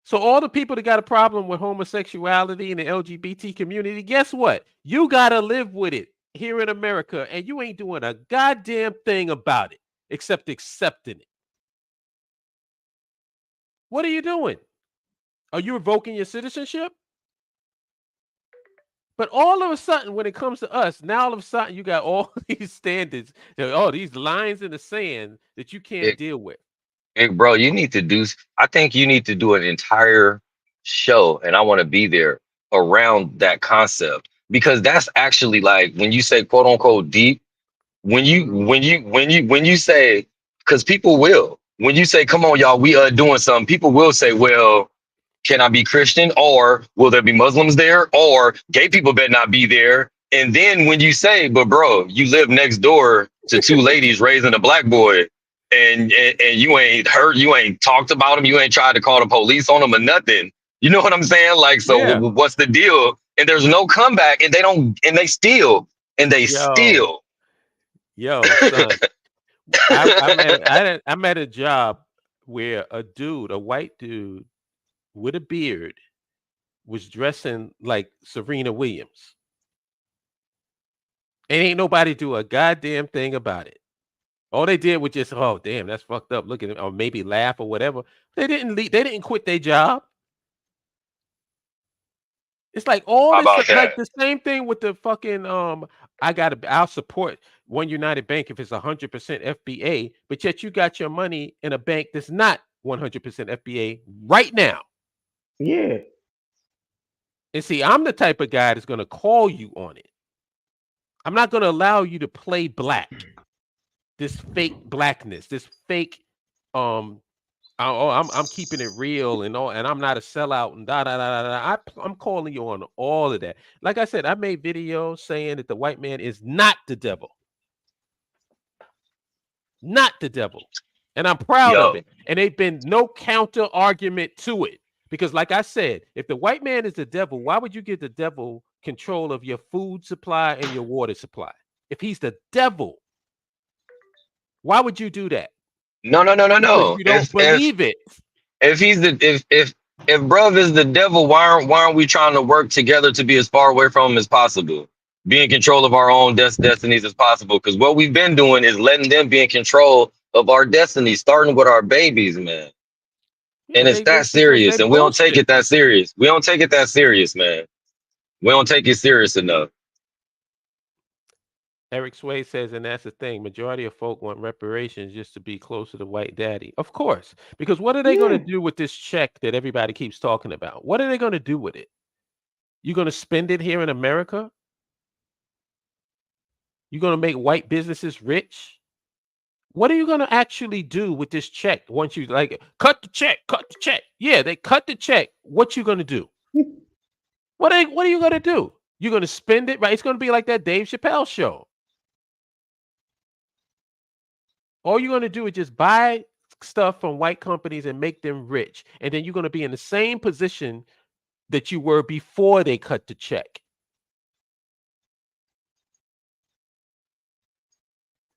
So all the people that got a problem with homosexuality and the LGBT community, guess what? You gotta live with it here in America, and you ain't doing a goddamn thing about it except accepting it. What are you doing? Are you revoking your citizenship? But all of a sudden, when it comes to us, now all of a sudden you got all these standards, these lines in the sand that you can't Big, deal with. big bro, you need to do I think you need to do an entire show, and I want to be there around that concept. Because that's actually like when you say quote unquote deep, when you say, because people will, when you say come on y'all, we are doing something, people will say, well, can I be Christian, or will there be Muslims there, or gay people better not be there? And then when you say, but bro, you live next door to two ladies raising a black boy, and you ain't heard, you ain't talked about them, you ain't tried to call the police on them or nothing, you know what I'm saying? Like, so Yeah. what's the deal? And there's no comeback, and they don't, and they Yo, still yo, son. I'm at a job where a dude, a white dude with a beard, was dressing like Serena Williams. And ain't nobody do a goddamn thing about it. All they did was just, oh damn, that's fucked up. Look at him, or maybe laugh or whatever. They didn't leave, they didn't quit their job. It's like all How this, about like that? the same thing with the fucking I'll support One United Bank if it's 100% FBA, but yet you got your money in a bank that's not 100% FBA right now. Yeah. And see, I'm the type of guy that's gonna call you on it. I'm not gonna allow you to play black, this fake blackness, this fake um I'm keeping it real and all, and I'm not a sellout and da da da da. I'm calling you on all of that. Like I said, I made videos saying that the white man is not the devil, not the devil, and I'm proud of Yo, it. And there's been no counter argument to it because, like I said, if the white man is the devil, why would you give the devil control of your food supply and your water supply? If he's the devil, why would you do that? no, no, no, no, Because no. you don't believe it. If he's the if bruv is the devil, why aren't we trying to work together to be as far away from him as possible? Be in control of our own destinies as possible. Because what we've been doing is letting them be in control of our destiny, starting with our babies, man. Yeah, And it's that because they serious, and we don't take bullshit. it that serious. We don't take it that serious, man. We don't take it serious enough. Eric Sway says, and that's the thing. Majority of folk want reparations just to be closer to white daddy. Of course, because what are they going to Yeah. do with this check that everybody keeps talking about? What are they going to do with it? You going to spend it here in America? You going to make white businesses rich? What are you going to actually do with this check once you like cut the check? Cut the check. Yeah, they cut the check. What you going to do? What are you going to do? You're going to spend it, right? It's going to be like that Dave Chappelle show. All you're going to do is just buy stuff from white companies and make them rich. And then you're going to be in the same position that you were before they cut the check.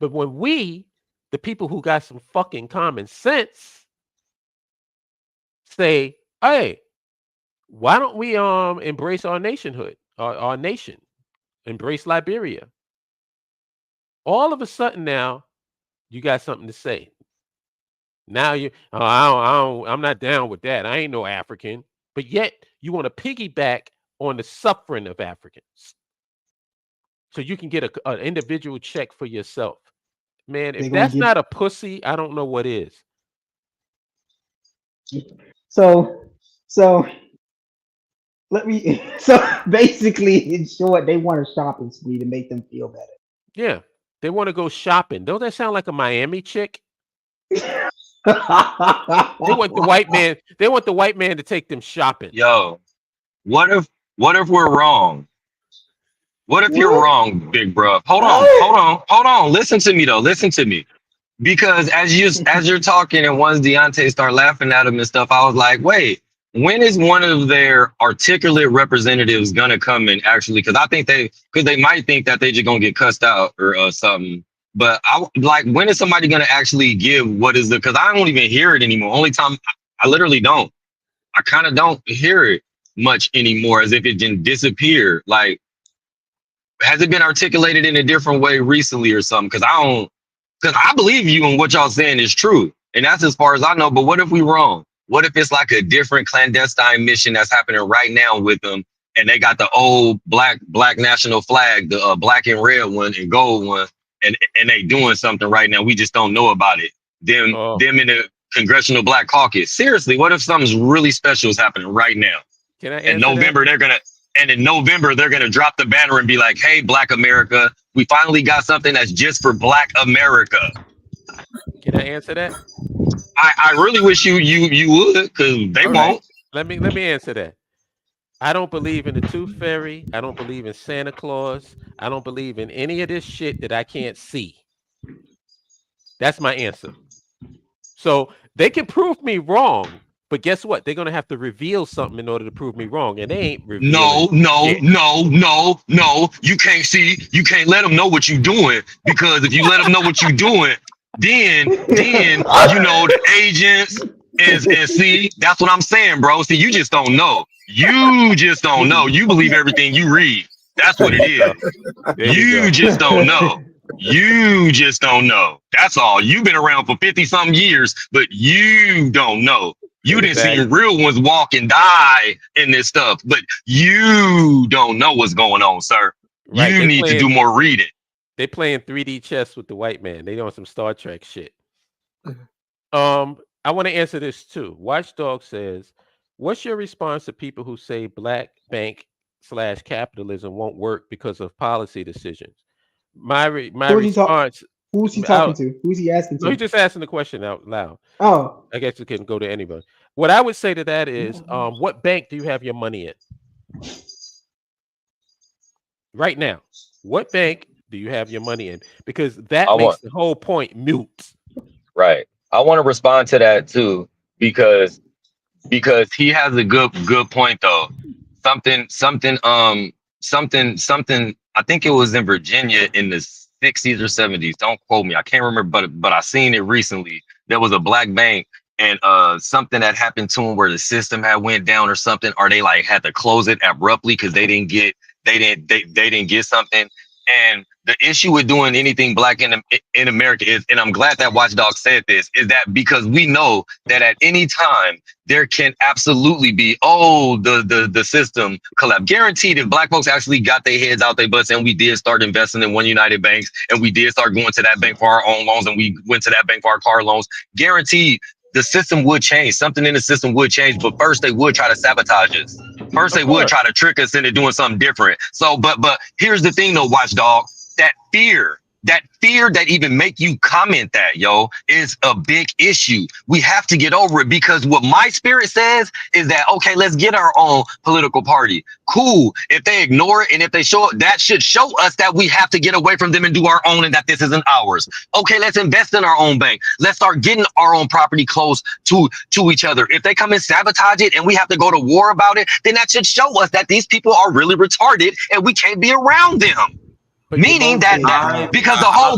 But when we, the people who got some fucking common sense, say, hey, why don't we embrace our nationhood, our nation, embrace Liberia? All of a sudden now, you got something to say. Now I'm not down with that. I ain't no African. But yet you want to piggyback on the suffering of Africans. So you can get an individual check for yourself. Man, They're if gonna that's give not a pussy, I don't know what is. so so let me so basically in short, they want a shopping spree to make them feel better. Yeah. They want to go shopping. Don't that sound like a Miami chick? They want the white man. They want the white man to take them shopping. Yo, what if we're wrong? What if you're What? wrong, big bro? Oh, Hold on. Listen to me though. Listen to me. Because as you're talking and once Deontay start laughing at him and stuff, I was like, wait, when is one of their articulate representatives gonna come and actually? Because I think because they might think that they just gonna get cussed out or something. But I like, when is somebody gonna actually give what is the? Because I don't even hear it anymore. Only time I literally don't. I kind of don't hear it much anymore, as if it didn't disappear. Like, has it been articulated in a different way recently or something? Because I believe you and what y'all saying is true. And that's as far as I know. But what if we wrong? What if it's like a different clandestine mission that's happening right now with them? And they got the old black national flag, the black and red one and gold one, and they doing something right now. We just don't know about it. Oh, Them in the Congressional Black Caucus. Seriously, what if something's really special is happening right now? can I In answer that? November, they're gonna drop the banner and be like, "Hey, Black America, we finally got something that's just for Black America." Can I answer that? I really wish you would, because they all right. won't. Let me answer that. I don't believe in the tooth fairy. I don't believe in Santa Claus. I don't believe in any of this shit that I can't see. That's my answer. So they can prove me wrong, but guess what? They're gonna have to reveal something in order to prove me wrong, and they ain't revealing No, no, shit. no, no, no. You can't see. You can't let them know what you're doing, because if you let them know what you're doing, then the agents and see, that's what I'm saying, bro. See, you just don't know. You just don't know. You believe everything you read. That's what There it you go. is. There you You go. just don't know. You just don't know. That's all. You've been around for 50 some years, but you don't know. You didn't see Exactly. real ones walk and die in this stuff, but you don't know what's going on, sir. Right. You need to do more reading. They playing 3D chess with the white man. They doing some Star Trek shit. I want to answer this too. Watchdog says, "What's your response to people who say black bank / capitalism won't work because of policy decisions?" My Who is he talk? response. Who's he talking I'll, to? Who's he asking no, he's to? just asking the question out loud. Oh, I guess it can go to anybody. What I would say to that is, what bank do you have your money in right now? What bank do you have your money in? Because that I makes want the whole point mute. right. I want to respond to that too because he has a good point though. Something I think it was in Virginia in the 60s or 70s. Don't quote me. I can't remember, but I seen it recently. There was a black bank and something that happened to them where the system had went down or something, or they like had to close it abruptly because they didn't get something. And the issue with doing anything black in America is, and I'm glad that Watchdog said this, is that because we know that at any time there can absolutely be, the system collapse. Guaranteed, if black folks actually got their heads out their butts and we did start investing in One United Banks and we did start going to that bank for our own loans and we went to that bank for our car loans, guaranteed the system would change. Something in the system would change, but first they would try to sabotage us. First, they would try to trick us into doing something different. So, but here's the thing, though, Watchdog. That fear that even make you comment that, yo, is a big issue. We have to get over it because what my spirit says is that, okay, let's get our own political party. Cool. If they ignore it and if they show it, that should show us that we have to get away from them and do our own and that this isn't ours. Okay, let's invest in our own bank. Let's start getting our own property close to each other. If they come and sabotage it and we have to go to war about it, then that should show us that these people are really retarded and we can't be around them. But Meaning that I- because the whole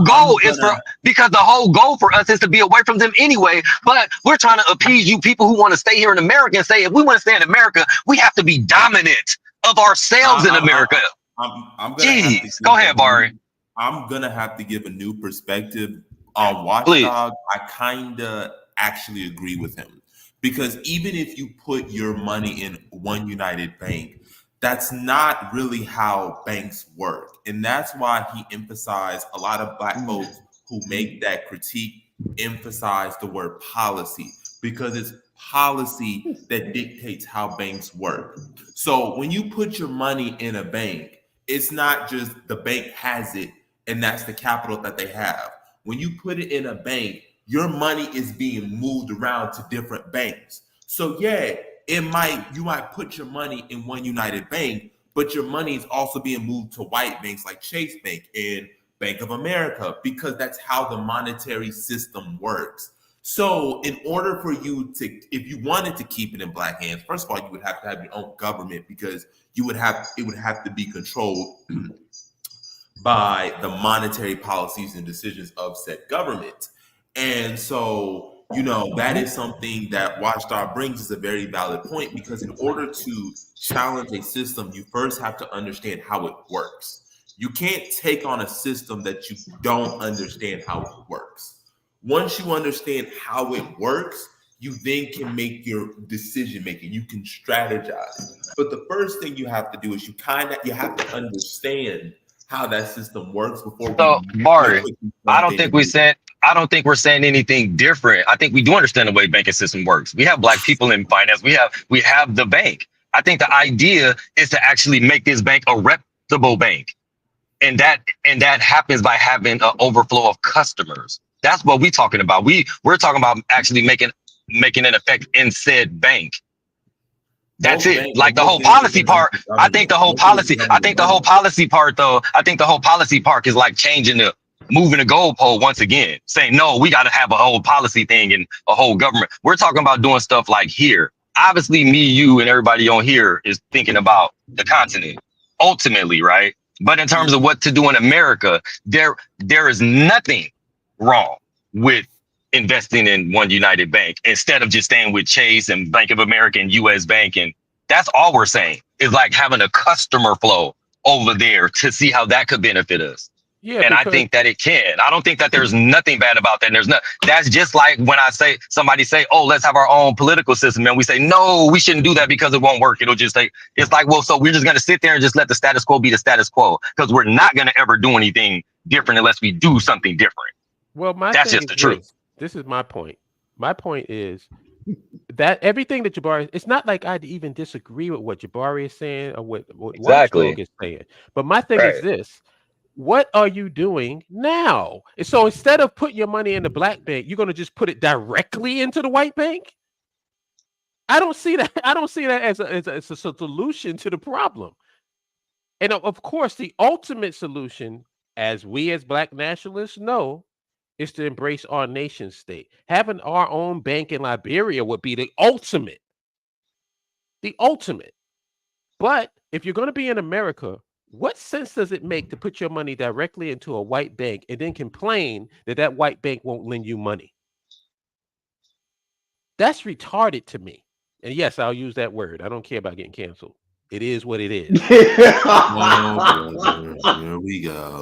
goal for us is to be away from them anyway. But we're trying to appease you people who want to stay here in America and say if we want to stay in America, we have to be dominant of ourselves in America. I'm gonna Jeez, go ahead, Barry. I'm gonna have to give a new perspective on Please. Watchdog. I kinda actually agree with him because even if you put your money in One United Bank, that's not really how banks work. And that's why he emphasized a lot of black folks who make that critique emphasize the word policy because it's policy that dictates how banks work. So when you put your money in a bank, it's not just the bank has it and that's the capital that they have. When you put it in a bank, your money is being moved around to different banks. So yeah, you might put your money in One United Bank, but your money is also being moved to white banks like Chase Bank and Bank of America because that's how the monetary system works. So in order for you to, if you wanted to keep it in black hands, first of all, you would have to have your own government because it would have to be controlled by the monetary policies and decisions of said government. And so, that is something that Watchdog brings is a very valid point because in order to challenge a system, you first have to understand how it works. You can't take on a system that you don't understand how it works. Once you understand how it works, you then can make your decision making. You can strategize. But the first thing you have to do is you have to understand how that system works before So, Barry, I don't think we're saying anything different. I think we do understand the way banking system works. We have black people in finance. We have the bank. I think the idea is to actually make this bank a reputable bank. And that happens by having an overflow of customers. That's what we're talking about. We're talking about actually making an effect in said bank. That's it. Like the whole policy part. I think the whole policy part though. I think the whole policy part is like moving the goalpost once again, saying no, we got to have a whole policy thing and a whole government. We're talking about doing stuff like here. Obviously, me, you, and everybody on here is thinking about the continent ultimately, right? But in terms of what to do in America, there is nothing wrong with investing in One United Bank instead of just staying with Chase and Bank of America and US Bank. And that's all we're saying is like having a customer flow over there to see how that could benefit us. Yeah, And I because think that it can. I don't think that there's nothing bad about that. And there's not. That's just like when I say somebody say, "Oh, let's have our own political system," and we say, "No, we shouldn't do that because it won't work. It'll just take." It's like, well, so we're just gonna sit there and just let the status quo be the status quo because we're not gonna ever do anything different unless we do something different. well, my That's thing just is the truth. this. This is my point. My point is that everything that Jabari, it's not like I even disagree with what Jabari is saying or what Watchdog Exactly. is saying. But my thing is Right. this: what are you doing now? And so instead of putting your money in the black bank, you're going to just put it directly into the white bank. I don't see that. I don't see that as a solution to the problem. And of course, the ultimate solution, as we as Black nationalists know, is to embrace our nation state. Having our own bank in Liberia would be the ultimate. The ultimate. But if you're going to be in America, what sense does it make to put your money directly into a white bank and then complain that that white bank won't lend you money? That's retarded to me. And yes, I'll use that word. I don't care about getting canceled. It is what it is. Oh, brother, here we go.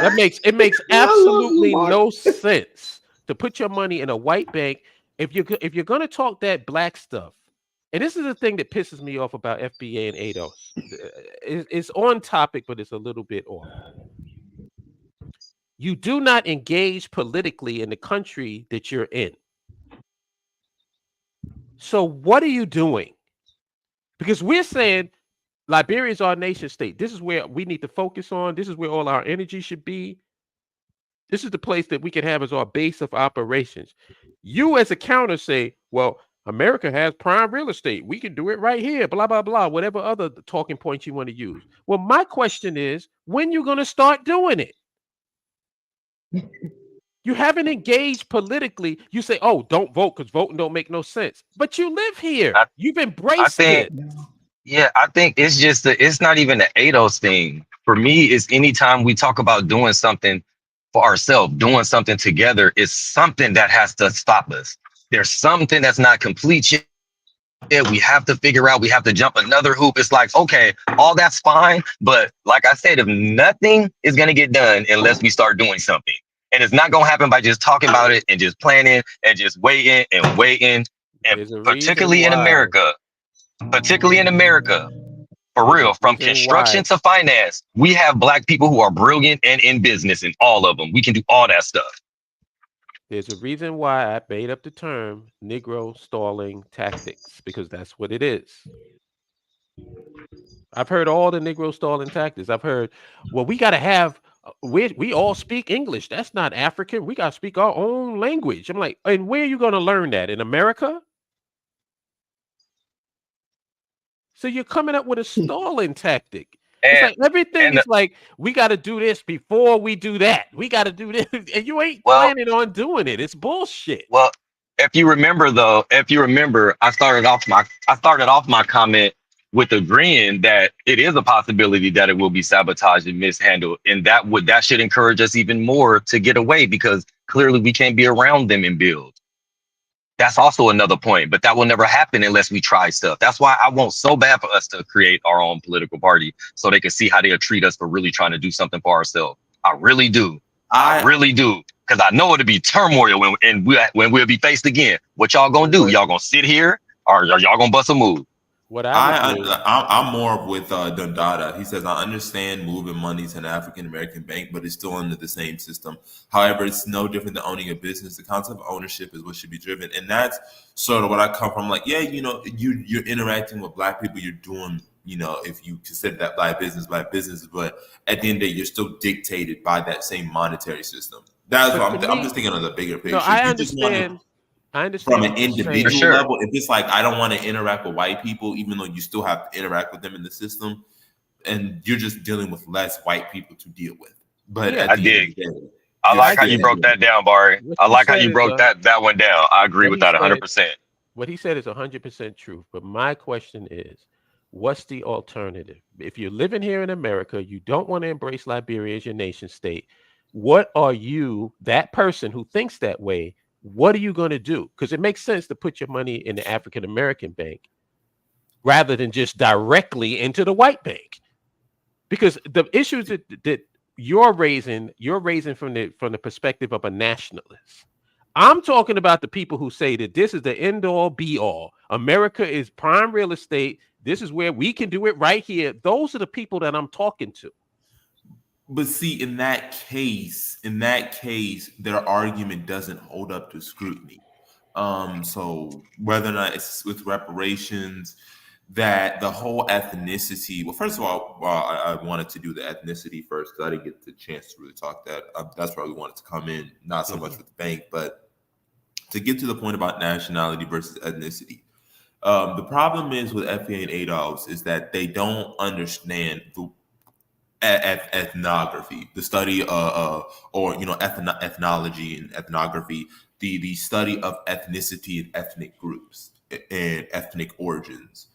It makes I love you, absolutely Mark. no sense to put your money in a white bank if you're going to talk that black stuff. And this is the thing that pisses me off about FBA and ADOS. It's on topic, but it's a little bit off. You do not engage politically in the country that you're in. So what are you doing? Because we're saying Liberia is our nation state. This is where we need to focus on. This is where all our energy should be. This is the place that we can have as our base of operations. You as a counter say, well, America has prime real estate. We can do it right here, blah, blah, blah, whatever other talking points you want to use. Well, my question is, when you going to start doing it? You haven't engaged politically. You say, oh, don't vote because voting don't make no sense. But you live here. I, You've I embraced think, it. yeah, I think it's just it's not even the ADOS thing. For me, it's anytime we talk about doing something for ourselves, doing something together, is something that has to stop us. There's something that's not complete yet. We have to figure out, we have to jump another hoop. It's like, okay, all that's fine. But like I said, if nothing is going to get done unless we start doing something, and it's not going to happen by just talking about it and just planning and just waiting and waiting. And There's a reason particularly in why. America, for There's a real, from reason construction why. to finance, we have black people who are brilliant and in business and all of them. We can do all that stuff. There's a reason why I made up the term Negro stalling tactics, because that's what it is. I've heard all the Negro stalling tactics. I've heard, well, we got to have, we all speak English. That's not African. We got to speak our own language. I'm like, and where are you going to learn that? In America? So you're coming up with a stalling tactic. It's And like everything and is like, we got to do this before we do that. We got to do this. And you ain't well, planning on doing it. It's bullshit. Well, if you remember, I started off my comment with agreeing that it is a possibility that it will be sabotaged and mishandled, and that should encourage us even more to get away because clearly we can't be around them and build. That's also another point, but that will never happen unless we try stuff. That's why I want so bad for us to create our own political party so they can see how they'll treat us for really trying to do something for ourselves. I really do. I I really do. Because I know it'll be turmoil when we'll be faced again. What y'all gonna do? Y'all gonna sit here or are y'all gonna bust a move? What I would do, I'm more with Dundada. He says I understand moving money to an African American bank, but it's still under the same system. However, it's no different than owning a business. The concept of ownership is what should be driven, and that's sort of what I come from. Like, yeah, you're interacting with black people. You're doing, if you consider that black business, but at the end of the day, you're still dictated by that same monetary system. That's but what to I'm me, just thinking of the bigger no, picture. If I you just want to understand. I from understand an what you're For saying. individual sure. level, if it's like I don't want to interact with white people, even though you still have to interact with them in the system, and you're just dealing with less white people to deal with. But Yeah, at I the end of dig. the day, I you're I like how still you dig. broke dealing that down, Barry. What I you like how said you is broke that one down. I agree what with he that said. 100%. What he said is 100% truth. But my question is, what's the alternative? If you're living here in America, you don't want to embrace Liberia as your nation state. What are you, that person who thinks that way? What are you going to do? Because it makes sense to put your money in the African American bank rather than just directly into the white bank. because the issues that you're raising from the perspective of a nationalist. I'm talking about the people who say that this is the end all be all. America is prime real estate. This is where we can do it right here. Those are the people that I'm talking to. But see, in that case, their argument doesn't hold up to scrutiny. So whether or not it's with reparations, that the whole ethnicity. Well, first of all, I wanted to do the ethnicity first because I didn't get the chance to really talk that. That's why we wanted to come in, not so much with the bank, but to get to the point about nationality versus ethnicity. The problem is with FBA and ADOS is that they don't understand the ethnography, the study or ethnology and ethnography, the study of ethnicity and ethnic groups and ethnic origins.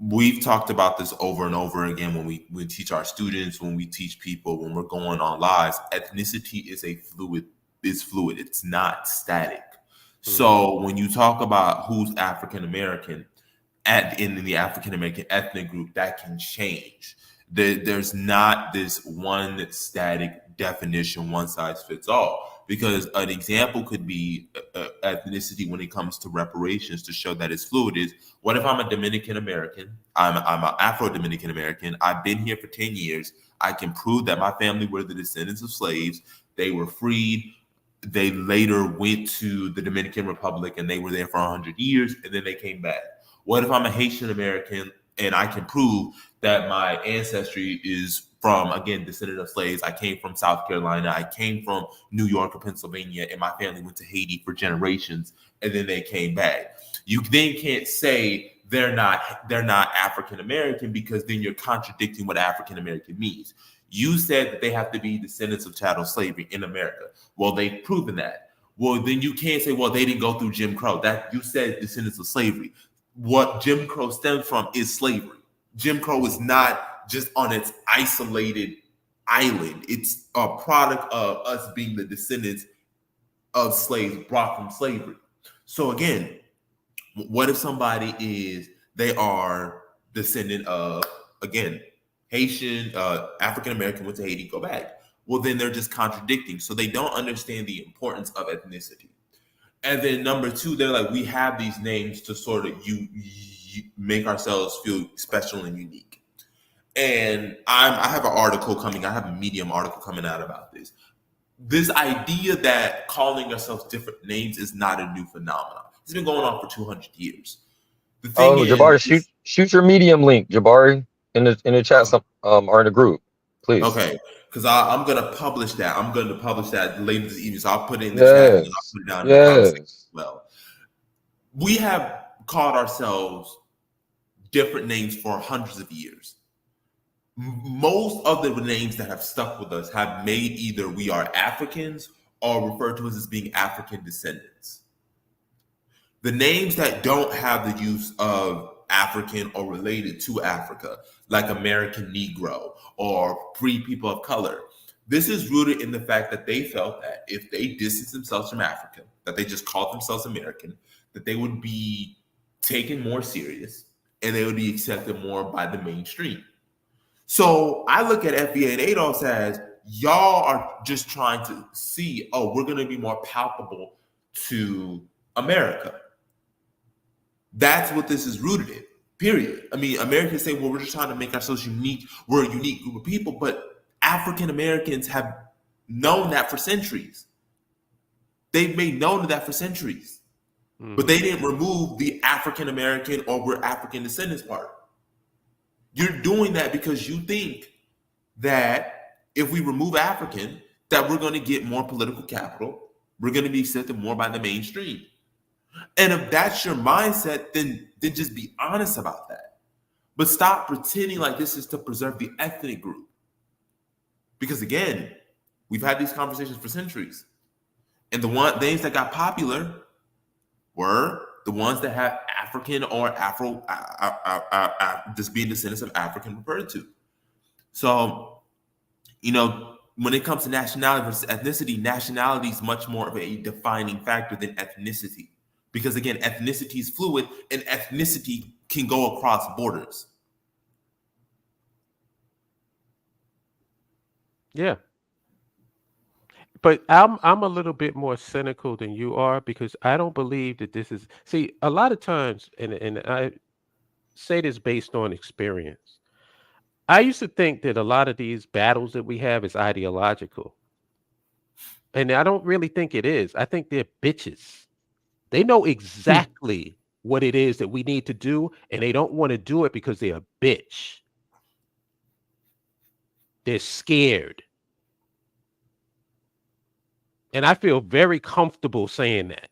We've talked about this over and over again when we teach our students, when we teach people, when we're going on lives. Ethnicity is fluid. It's not static. So when you talk about who's African American in the African American ethnic group, that can change. There's not this one static definition, one size fits all. Because an example could be ethnicity when it comes to reparations to show that it's fluid. Is what if I'm a Dominican American? I'm an Afro Dominican American. I've been here for 10 years. I can prove that my family were the descendants of slaves. They were freed. They later went to the Dominican Republic and they were there for 100 years and then they came back. What if I'm a Haitian American and I can prove that my ancestry is from, again, descendant of slaves? I came from South Carolina. I came from New York or Pennsylvania, and my family went to Haiti for generations, and then they came back. You then can't say they're not African American, because then you're contradicting what African American means. You said that they have to be descendants of chattel slavery in America. Well, they've proven that. Well, then you can't say, well, they didn't go through Jim Crow. That you said descendants of slavery. What Jim Crow stems from is slavery. Jim Crow is not just on its isolated island. It's a product of us being the descendants of slaves brought from slavery. So again, what if they are descendant of, again, Haitian, African American, went to Haiti, go back. Well, then they're just contradicting. So they don't understand the importance of ethnicity. And then number two, they're like, we have these names to sort of you make ourselves feel special and unique. And I have an article coming. I have a Medium article coming out about this. This idea that calling ourselves different names is not a new phenomenon. It's been going on for 200 years. The thing is, Jabari, shoot your Medium link, Jabari, in the chat, or in the group, please. Okay, because I'm gonna publish that. I'm gonna publish that later this evening. So I'll put it in the chat and I'll put it down in the conversation as well. We have called ourselves different names for hundreds of years. Most of the names that have stuck with us have made either we are Africans or referred to us as being African descendants. The names that don't have the use of African or related to Africa, like American Negro or free people of color, this is rooted in the fact that they felt that if they distanced themselves from Africa, that they just called themselves American, that they would be taken more serious and they would be accepted more by the mainstream. So I look at FBA and ADOS as y'all are just trying to see, oh, we're going to be more palpable to America. That's what this is rooted in, period. I mean, Americans say, well, we're just trying to make ourselves unique. We're a unique group of people, but African Americans have known that for centuries. They've made known that for centuries. But they didn't remove the African American or we're African descendants part. You're doing that because you think that if we remove African, that we're going to get more political capital. We're going to be accepted more by the mainstream. And if that's your mindset, then just be honest about that. But stop pretending like this is to preserve the ethnic group. Because again, we've had these conversations for centuries. And the names that got popular were the ones that have African or Afro, just being descendants of African referred to. So, when it comes to nationality versus ethnicity, nationality is much more of a defining factor than ethnicity. Because again, ethnicity is fluid and ethnicity can go across borders. Yeah. But I'm a little bit more cynical than you are because I don't believe that this is see a lot of times and I say this based on experience. I used to think that a lot of these battles that we have is ideological. And I don't really think it is. I think they're bitches. They know exactly what it is that we need to do, and they don't want to do it because they're a bitch. They're scared. And I feel very comfortable saying that.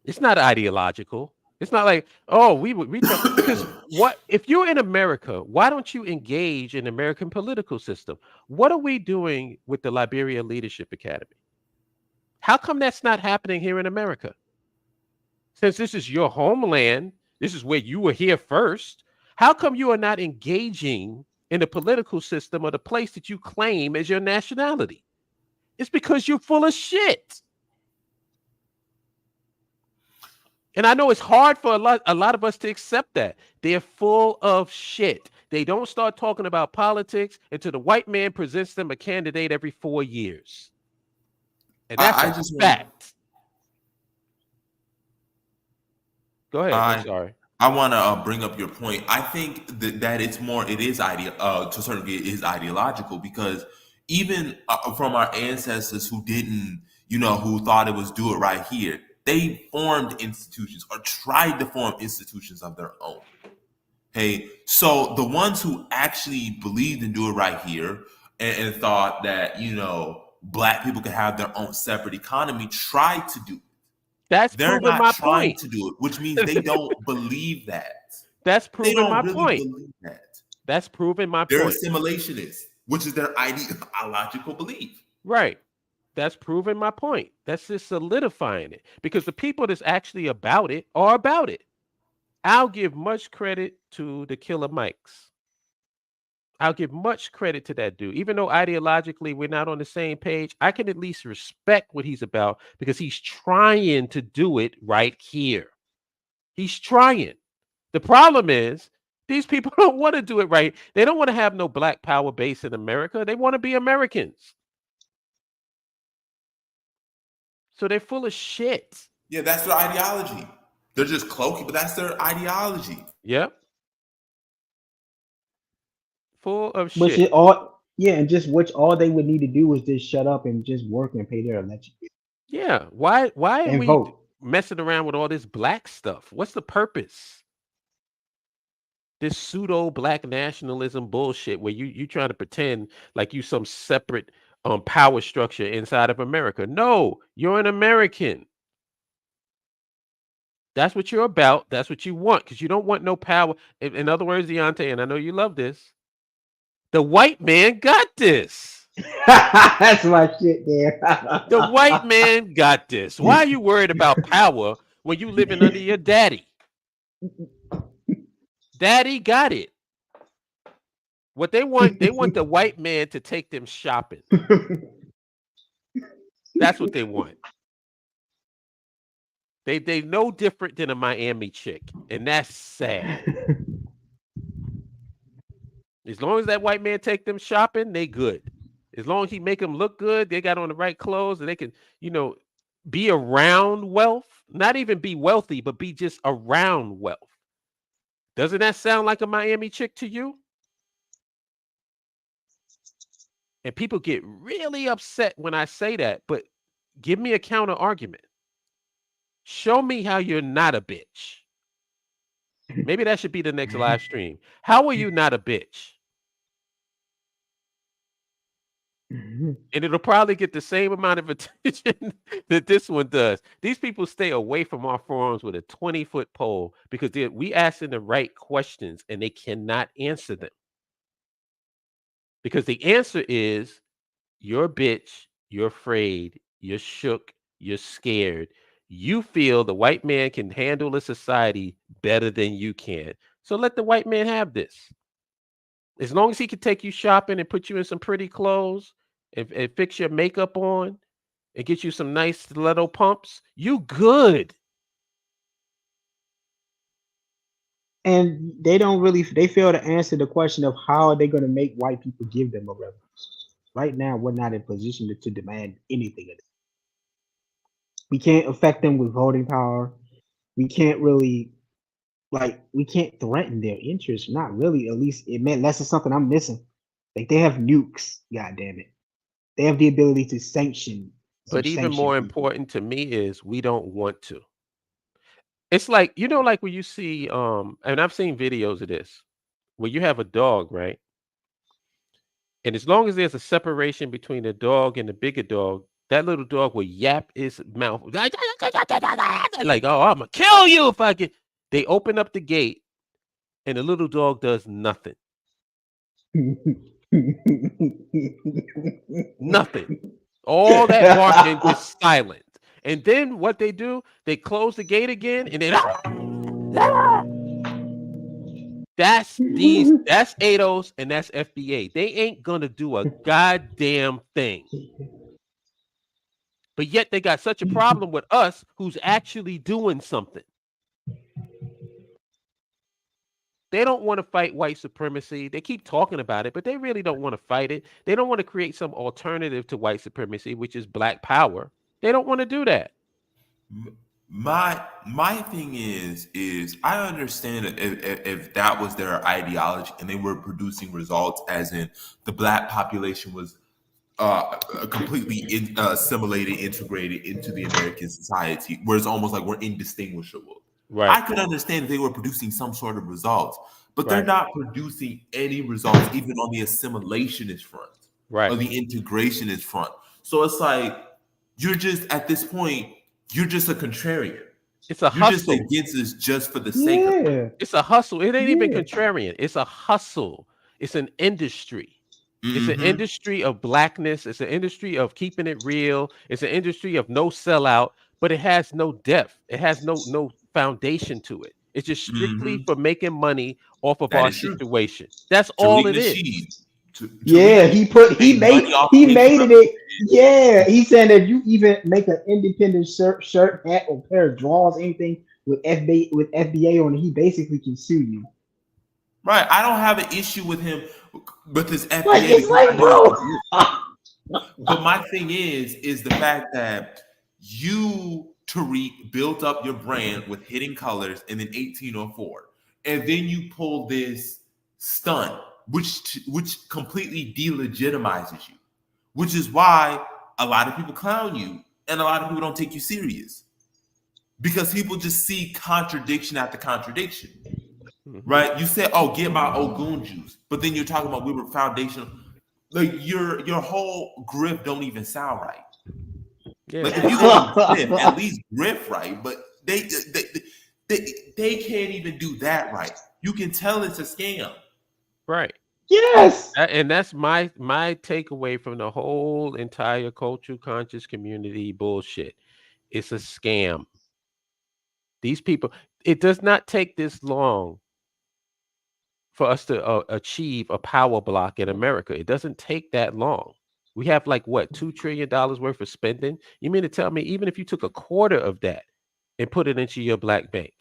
It's not ideological. It's not like, oh, we try because what if you're in America, why don't you engage in American political system? What are we doing with the Liberia Leadership Academy? How come that's not happening here in America? Since this is your homeland, this is where you were here first. How come you are not engaging in the political system of the place that you claim as your nationality? It's because you're full of shit. And I know it's hard for a lot of us to accept that. They're full of shit. They don't start talking about politics until the white man presents them a candidate every 4 years. And that's I a just want fact. Go ahead. I'm I sorry. I want to bring up your point. I think that it is to a certain degree, it is ideological because even from our ancestors who didn't, who thought it was do it right here, they formed institutions or tried to form institutions of their own. Hey, so the ones who actually believed in do it right here and thought that, black people could have their own separate economy tried to do it. That's They're proving not my trying point. to do it, which means they don't believe that. That's They proving my don't really point. believe that. That's proving my They're point. assimilationists, which is their ideological belief. Right. That's proving my point. That's just solidifying it because the people that's actually about it are about it. I'll give much credit to the Killer Mikes. I'll give much credit to that dude. Even though ideologically we're not on the same page, I can at least respect what he's about because he's trying to do it right here. He's trying. The problem is these people don't want to do it right. They don't want to have no black power base in America. They want to be Americans. So they're full of shit. Yeah, that's their ideology. They're just cloaking, but that's their ideology. Yep. Full of Which shit. is all, yeah, and just which all they would need to do is just shut up and just work and pay their election Yeah. Why are and we vote. messing around with all this black stuff? What's the purpose? This pseudo black nationalism bullshit where you trying to pretend like you some separate power structure inside of America. No, you're an American. That's what you're about. That's what you want because you don't want no power. In other words, Deontay, and I know you love this. The white man got this. That's my shit there. The white man got this. Why are you worried about power when you living under your daddy? Daddy got it. What they want the white man to take them shopping. That's what they want. They no different than a Miami chick, and that's sad. As long as that white man take them shopping, they good. As long as he make them look good, they got on the right clothes, and they can, be around wealth. Not even be wealthy, but be just around wealth. Doesn't that sound like a Miami chick to you? And people get really upset when I say that, but give me a counter argument. Show me how you're not a bitch. Maybe that should be the next live stream. How are you not a bitch? And it'll probably get the same amount of attention that this one does. These people stay away from our forums with a 20-foot pole because we asking the right questions and they cannot answer them. Because the answer is you're a bitch, you're afraid, you're shook, you're scared. You feel the white man can handle a society better than you can. So let the white man have this. As long as he can take you shopping and put you in some pretty clothes and fix your makeup on and get you some nice stiletto pumps, you good. And they don't really, they fail to answer the question of how are they going to make white people give them a reference. Right now, we're not in position to demand anything of them. We can't affect them with voting power. We can't really we can't threaten their interests. Not really. At least it meant unless it's something I'm missing. Like they have nukes. God damn it. They have the ability to But even sanction more people. important to me is we don't want to. It's like, you know, like when you see, and I've seen videos of this, where you have a dog, right? And as long as there's a separation between the dog and the bigger dog, that little dog will yap his mouth like, "Oh, I'm gonna kill you if I get." They open up the gate, and the little dog does nothing. Nothing. All that barking is silent. And then what they do, they close the gate again, and then that's ADOS and that's FBA. They ain't gonna do a goddamn thing. But yet they got such a problem with us who's actually doing something. They don't want to fight white supremacy. They keep talking about it, but they really don't want to fight it. They don't want to create some alternative to white supremacy, which is black power. They don't want to do that. My thing is I understand if that was their ideology and they were producing results, as in the black population was completely assimilated, integrated into the American society, where it's almost like we're indistinguishable. Right. I could understand if they were producing some sort of results, but they're Right. not producing any results, even on the assimilationist front or Right. the integrationist front. So it's like you're just at this point, you're just a contrarian. It's a You're just hustle. against us just for the sake of it. Yeah. It's a hustle. It ain't even Yeah. contrarian. It's a hustle. It's an industry. It's an Mm-hmm. industry of blackness. It's an industry of keeping it real. It's an industry of no sellout, but it has no depth. It has no foundation to it. It's just strictly Mm-hmm. for making money off of That our is true. situation. That's all Tariq it is. Nasheed. Yeah, Tariq he made money off he of his made it. Yeah, representation. he said if you even make an independent shirt, hat, or pair of drawers, anything with FBA on it, he basically can sue you. Right. I don't have an issue with him with this Like FBA it's because I like, know it's bro. legit. But my thing is the fact that you, Tariq, built up your brand with Hidden Colors in 1804, and then you pull this stunt, which completely delegitimizes you, which is why a lot of people clown you and a lot of people don't take you serious because people just see contradiction after contradiction. Mhm. Right? You said, "Oh, get my Ogun juice," but then you're talking about we were foundational. Like your whole grift don't even sound right. Yeah. Like if you're gonna grift, at least grift right. But they can't even do that right. You can tell it's a scam. Right. Yes. And that's my takeaway from the whole entire cultural conscious community bullshit. It's a scam. These people, it does not take this long for us to achieve a power block in America. It doesn't take that long. We have like what, $2 trillion worth of spending? You mean to tell me even if you took a quarter of that and put it into your black bank,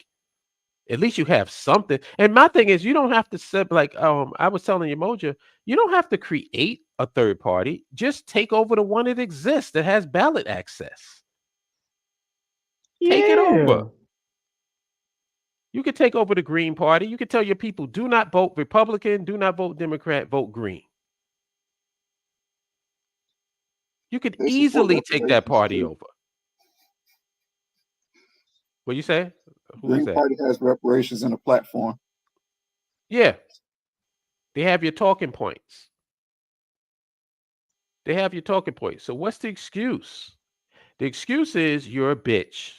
at least you have something. And my thing is, you don't have to set like I was telling Emoja, you don't have to create a third party. Just take over the one that exists that has ballot access. Take it over. Yeah. You could take over the Green Party. You could tell your people, do not vote Republican, do not vote Democrat, vote Green. You could They support easily take that reparations party too. over. What you say? Who was Green that? Party has reparations in a platform. Yeah, they have your talking points. They have your talking points. So what's the excuse? The excuse is you're a bitch.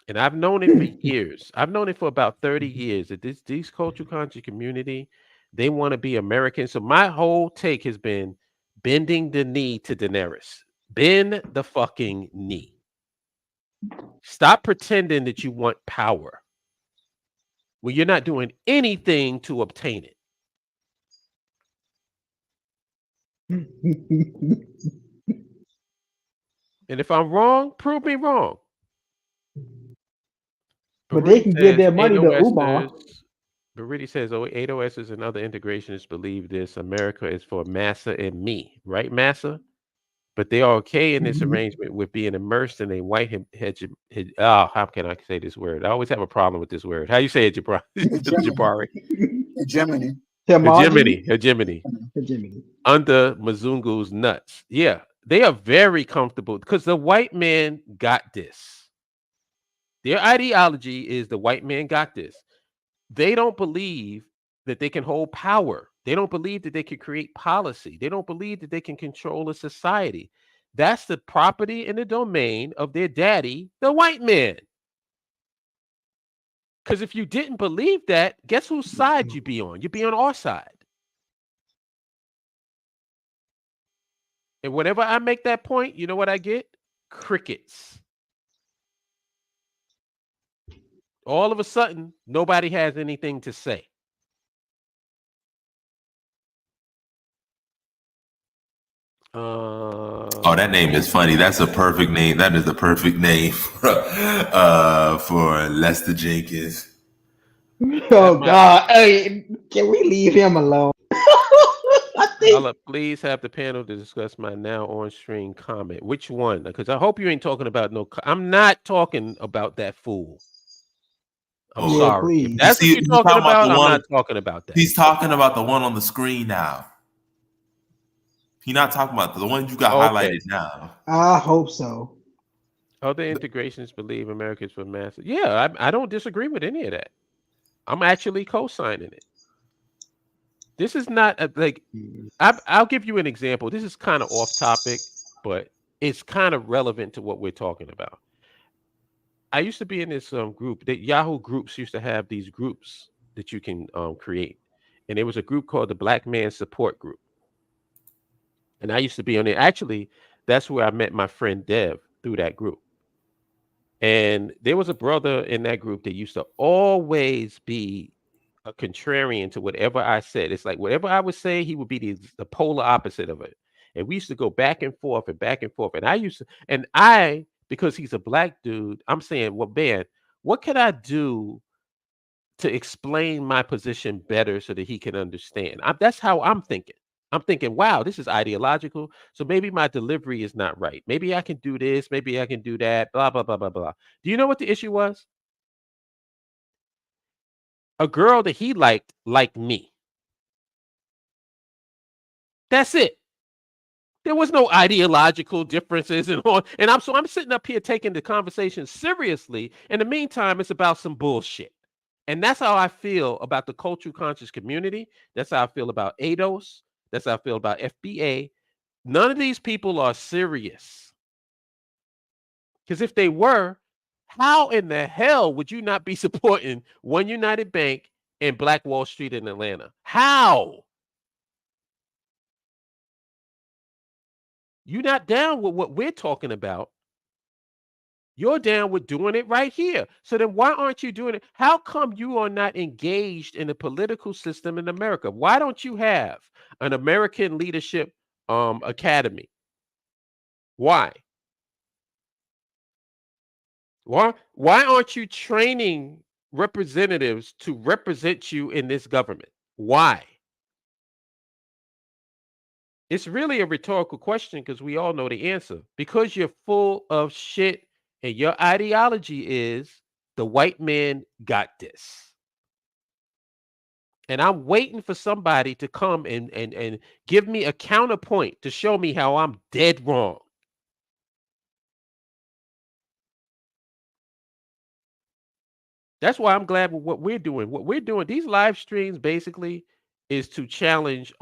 And I've known it for years. I've known it for about 30 years that these cultural conscious community, they want to be American. So my whole take has been bending the knee to Daenerys. Bend the fucking knee. Stop pretending that you want power when you're not doing anything to obtain it. And if I'm wrong, prove me wrong. But they Peru can give says, their ain't money no to Umar. Westers. Bariti says, oh, AOSs and other integrationists believe this. America is for Massa and me, right, Massa? But they are okay in this arrangement with being immersed in a white how can I say this word? I always have a problem with this word. How you say it, Jabari? Jabari? Hegemony. Hegemony. Hegemony. Hegemony. Under Mzungu's nuts. Yeah, they are very comfortable because the white man got this. Their ideology is the white man got this. They don't believe that they can hold power. They don't believe that they can create policy. They don't believe that they can control a society. That's the property and the domain of their daddy, the white man. Because if you didn't believe that, guess whose side you'd be on? You'd be on our side. And whenever I make that point, you know what I get? Crickets. All of a sudden, nobody has anything to say. Oh, that name is funny. That's a perfect name. That is the perfect name for Lester Jenkins. Oh God! Hey, can we leave him alone? I think. Please have the panel to discuss my now on stream comment. Which one? Because I hope you ain't talking about no. I'm not talking about that fool. I'm sorry. Please. If that's what you're talking about, I'm not talking about that. He's talking about the one on the screen now. He's not talking about the one you got highlighted now. I hope so. Other integrationists believe America is for massive. Yeah, I don't disagree with any of that. I'm actually co-signing it. This is not like I'll give you an example. This is kind of off topic, but it's kind of relevant to what we're talking about. I used to be in this group that Yahoo groups used to have these groups that you can create. And there was a group called the Black Man Support Group. And I used to be on it. Actually, that's where I met my friend Dev through that group. And there was a brother in that group that used to always be a contrarian to whatever I said. It's like whatever I would say, he would be the polar opposite of it. And we used to go back and forth and back and forth. And because he's a black dude, I'm saying, well, man, what can I do to explain my position better so that he can understand? That's how I'm thinking. I'm thinking, wow, this is ideological. So maybe my delivery is not right. Maybe I can do this. Maybe I can do that. Blah, blah, blah, blah, blah. Do you know what the issue was? A girl that he liked me. That's it. There was no ideological differences and all. And I'm sitting up here taking the conversation seriously. In the meantime, it's about some bullshit. And that's how I feel about the cultural conscious community. That's how I feel about ADOS. That's how I feel about FBA. None of these people are serious. Because if they were, how in the hell would you not be supporting One United Bank and Black Wall Street in Atlanta? How? You're not down with what we're talking about. You're down with doing it right here. So then why aren't you doing it? How come you are not engaged in the political system in America? Why don't you have an American Leadership Academy? Why? Why aren't you training representatives to represent you in this government? Why? It's really a rhetorical question because we all know the answer. Because you're full of shit and your ideology is the white man got this. And I'm waiting for somebody to come and give me a counterpoint to show me how I'm dead wrong. That's why I'm glad with what we're doing. What we're doing, these live streams basically is to challenge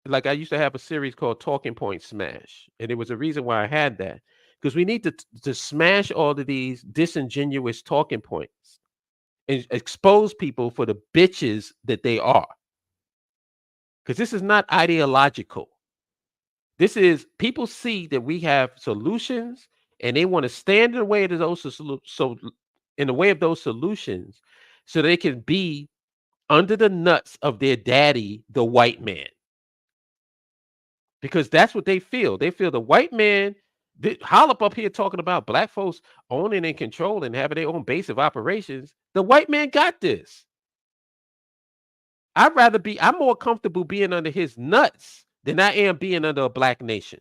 like I used to have a series called Talking Point Smash. And it was a reason why I had that. Because we need to smash all of these disingenuous talking points and expose people for the bitches that they are. Because this is not ideological. This is people see that we have solutions and they want to stand in the way of those solutions so they can be under the nuts of their daddy, the white man. Because that's what they feel. They feel the white man, Hollop up here talking about black folks owning and controlling, having their own base of operations. The white man got this. I'm more comfortable being under his nuts than I am being under a black nation.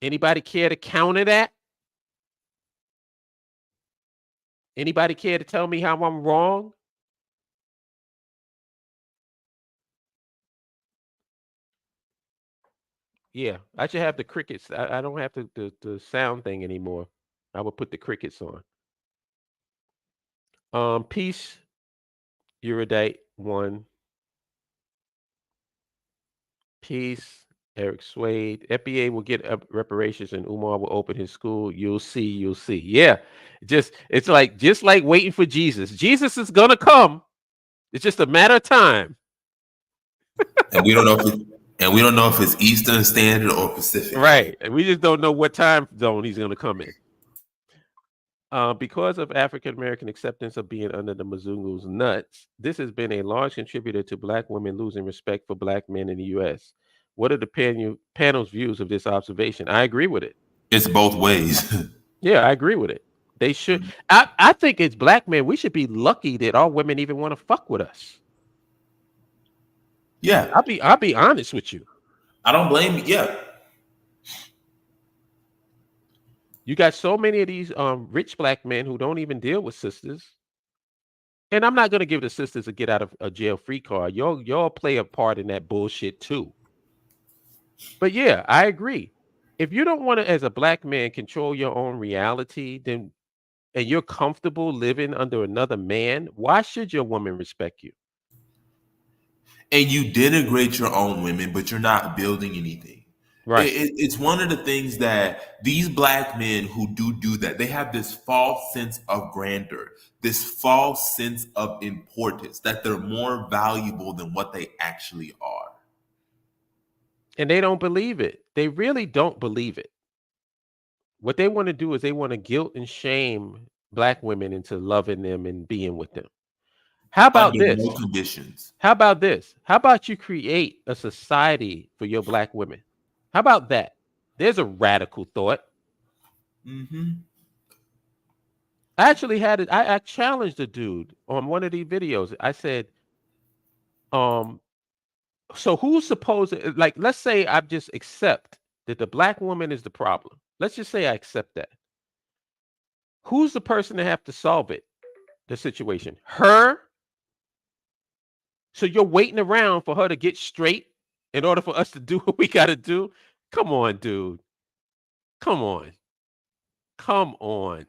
Anybody care to counter that? Anybody care to tell me how I'm wrong? Yeah, I should have the crickets. I don't have the sound thing anymore. I will put the crickets on. Peace, Eurodite 1. Peace, Eric Swade. FBA will get reparations and Umar will open his school. You'll see, you'll see. Yeah, it's just like waiting for Jesus. Jesus is gonna come. It's just a matter of time. And we don't know if it's Eastern Standard or Pacific. Right. And we just don't know what time zone he's gonna come in. Because of African American acceptance of being under the Mzungu's nuts, this has been a large contributor to Black women losing respect for Black men in the U.S. What are the panel's views of this observation? I agree with it. It's both ways. Yeah, I agree with it. They should. I think as Black men, we should be lucky that our women even want to fuck with us. Yeah, I'll be honest with you. I don't blame you. Yeah. You got so many of these rich Black men who don't even deal with sisters. And I'm not gonna give the sisters a get out of a jail free card. Y'all play a part in that bullshit too. But yeah, I agree. If you don't want to, as a Black man, control your own reality, then and you're comfortable living under another man, why should your woman respect you? And you denigrate your own women, but you're not building anything. Right. It's one of the things that these Black men who do that, they have this false sense of grandeur, this false sense of importance, that they're more valuable than what they actually are. And they don't believe it. They really don't believe it. What they want to do is they want to guilt and shame Black women into loving them and being with them. How about Under this? no conditions. How about this? How about you create a society for your Black women? How about that? There's a radical thought. Mm-hmm. I actually had it. I challenged a dude on one of these videos. I said, so who's supposed to, like, let's say I just accept that the Black woman is the problem. Let's just say I accept that. Who's the person to have to solve it? The situation? Her? So you're waiting around for her to get straight in order for us to do what we got to do? Come on, dude. Come on. Come on.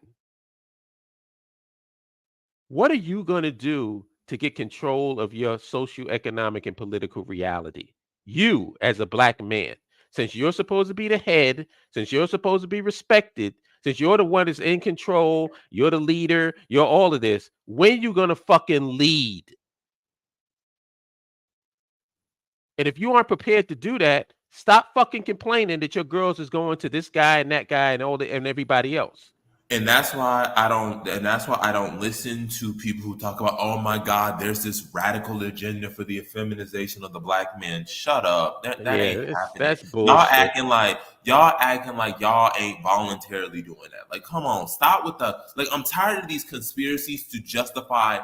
What are you going to do to get control of your socioeconomic and political reality? You, as a Black man, since you're supposed to be the head, since you're supposed to be respected, since you're the one that's in control, you're the leader, you're all of this, when you going to fucking lead? And if you aren't prepared to do that, stop fucking complaining that your girls is going to this guy and that guy and and everybody else. And that's why I don't listen to people who talk about, oh my God, there's this radical agenda for the feminization of the Black man. Shut up. That ain't happening. That's bullshit. Y'all acting like y'all ain't voluntarily doing that. Like, come on, stop with I'm tired of these conspiracies to justify